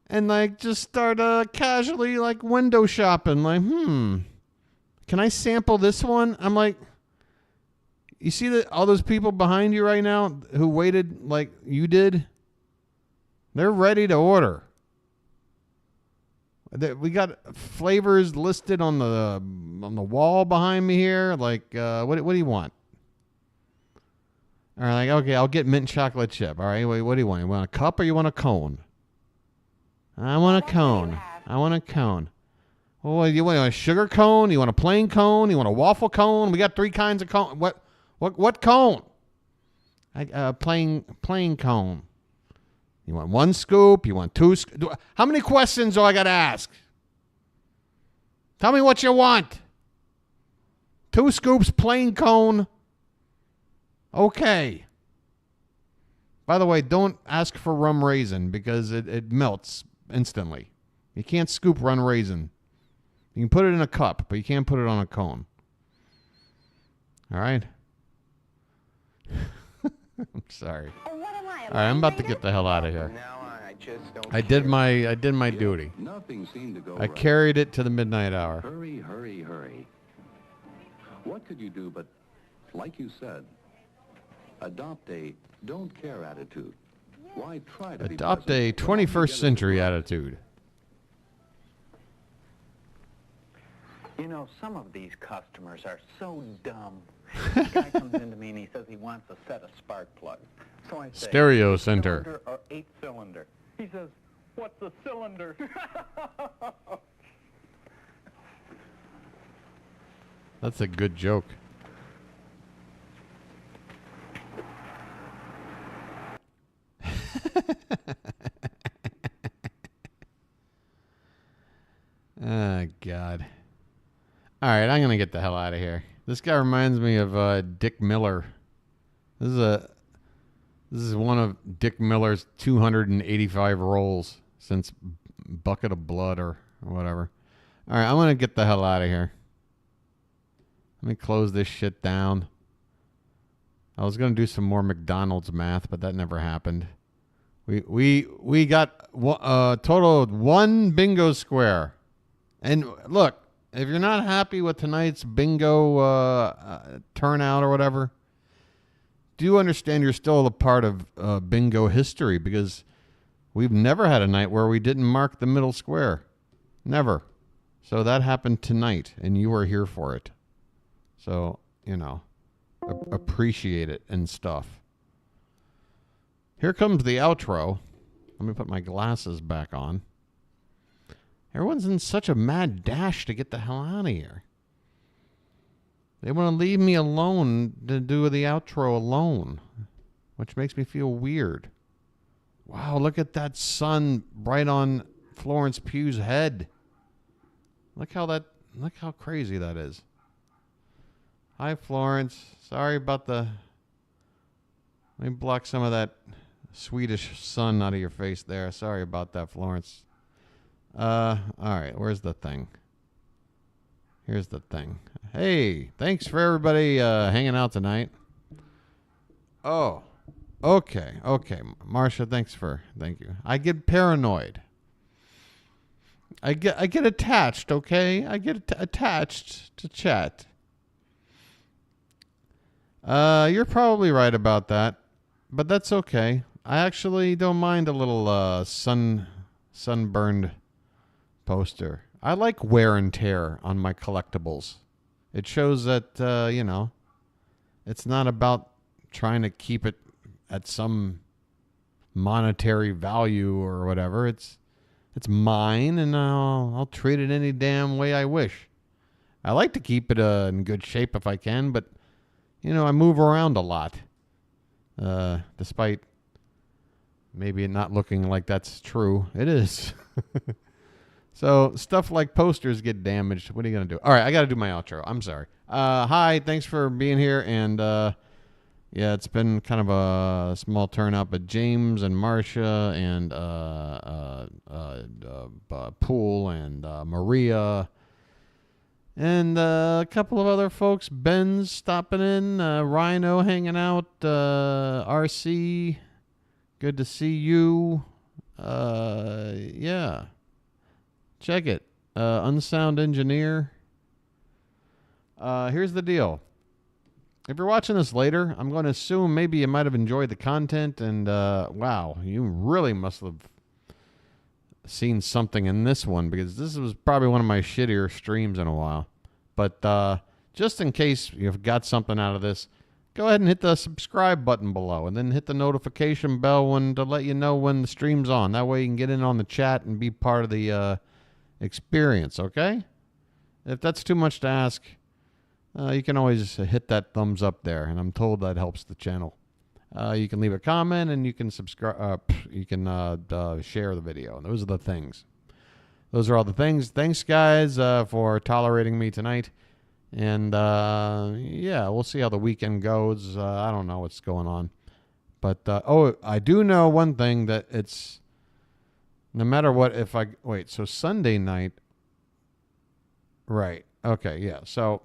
and like just start casually like window shopping. Like, can I sample this one? I'm like, you see all those people behind you right now who waited like you did? They're ready to order. We got flavors listed on the wall behind me here. Like, what do you want? All right, like, okay, I'll get mint chocolate chip. All right, wait, what do you want? You want a cup or you want a cone? I want a cone. I want a cone. Well, you want a sugar cone? You want a plain cone? You want a waffle cone? We got 3 kinds of cone. What cone? Plain cone. You want 1 scoop? You want 2 scoops? How many questions do I got to ask? Tell me what you want. 2 scoops, plain cone. Okay. By the way, don't ask for rum raisin because it melts instantly. You can't scoop rum raisin. You can put it in a cup, but you can't put it on a cone. All right? I'm sorry. All right, I'm about to get the hell out of here. I did my duty. Nothing seemed to go I carried it to the midnight hour. Hurry, hurry, hurry. What could you do but, like you said, adopt a don't care attitude? Why try to Adopt a 21st century attitude. You know, some of these customers are so dumb. This guy comes into me and he says he wants a set of spark plugs. So I say, Stereo center. 6-cylinder or 8-cylinder? He says, what's a cylinder? That's a good joke. Oh, God. All right, I'm going to get the hell out of here. This guy reminds me of Dick Miller. This is one of Dick Miller's 285 roles since Bucket of Blood or whatever. All right, I'm going to get the hell out of here. Let me close this shit down. I was going to do some more McDonald's math, but that never happened. We got a total of 1 bingo square. And look, if you're not happy with tonight's bingo turnout or whatever, do understand you're still a part of bingo history, because we've never had a night where we didn't mark the middle square. Never. So that happened tonight, and you were here for it. So, appreciate it and stuff. Here comes the outro. Let me put my glasses back on. Everyone's in such a mad dash to get the hell out of here. They want to leave me alone to do the outro alone, which makes me feel weird. Wow, look at that sun right on Florence Pugh's head. Look how crazy that is. Hi, Florence. Sorry about let me block some of that Swedish sun out of your face there. Sorry about that, Florence. All right, where's the thing? Here's the thing. Hey, thanks for everybody hanging out tonight. Oh, okay. Marcia, thank you. I get paranoid. I get attached, okay? I get attached to chat. You're probably right about that, but that's okay. I actually don't mind a little sunburned poster. I like wear and tear on my collectibles. It shows that, it's not about trying to keep it at some monetary value or whatever. It's mine, and I'll treat it any damn way I wish. I like to keep it in good shape if I can, but, I move around a lot. Despite maybe it not looking like that's true. It is. So stuff like posters get damaged. What are you going to do? All right, I got to do my outro. I'm sorry. Hi, thanks for being here. And yeah, it's been kind of a small turnout, but James and Marcia and Pool and Maria and a couple of other folks. Ben's stopping in. Rhino hanging out. RC, good to see you. Yeah. Check it. Unsound Engineer. Here's the deal. If you're watching this later, I'm going to assume maybe you might have enjoyed the content, and wow, you really must have seen something in this one, because this was probably one of my shittier streams in a while. But just in case you've got something out of this, go ahead and hit the subscribe button below, and then hit the notification bell to let you know when the stream's on. That way you can get in on the chat and be part of the experience, okay? If that's too much to ask, you can always hit that thumbs up there, and I'm told that helps the channel. You can leave a comment, and you can subscribe. You can share the video. Those are the things. Those are all the things. Thanks, guys, for tolerating me tonight. And yeah, we'll see how the weekend goes. I don't know what's going on, but I do know one thing, that it's no matter what. If I wait, so Sunday night, right? Okay, yeah. So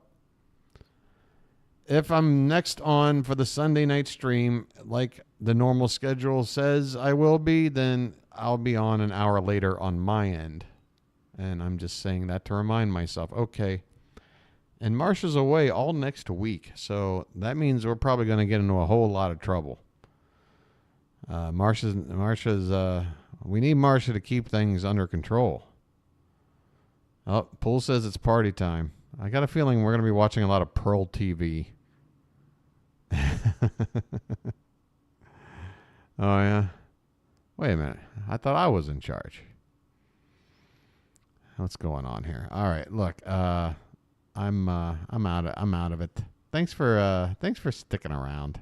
if I'm next on for the Sunday night stream, like the normal schedule says I will be, then I'll be on an hour later on my end. And I'm just saying that to remind myself, okay. And Marsha's away all next week, so that means we're probably going to get into a whole lot of trouble. Marsha's. We need Marsha to keep things under control. Oh, Pool says it's party time. I got a feeling we're going to be watching a lot of Pearl TV. Oh yeah. Wait a minute. I thought I was in charge. What's going on here? All right, look. I'm out of it. Thanks for sticking around.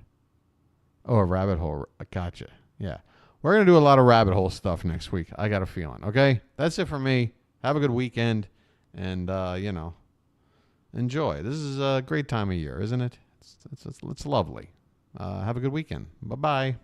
Oh, a rabbit hole. Gotcha. Yeah. We're going to do a lot of rabbit hole stuff next week. I got a feeling. Okay? That's it for me. Have a good weekend. And, enjoy. This is a great time of year, isn't it? It's lovely. Have a good weekend. Bye-bye.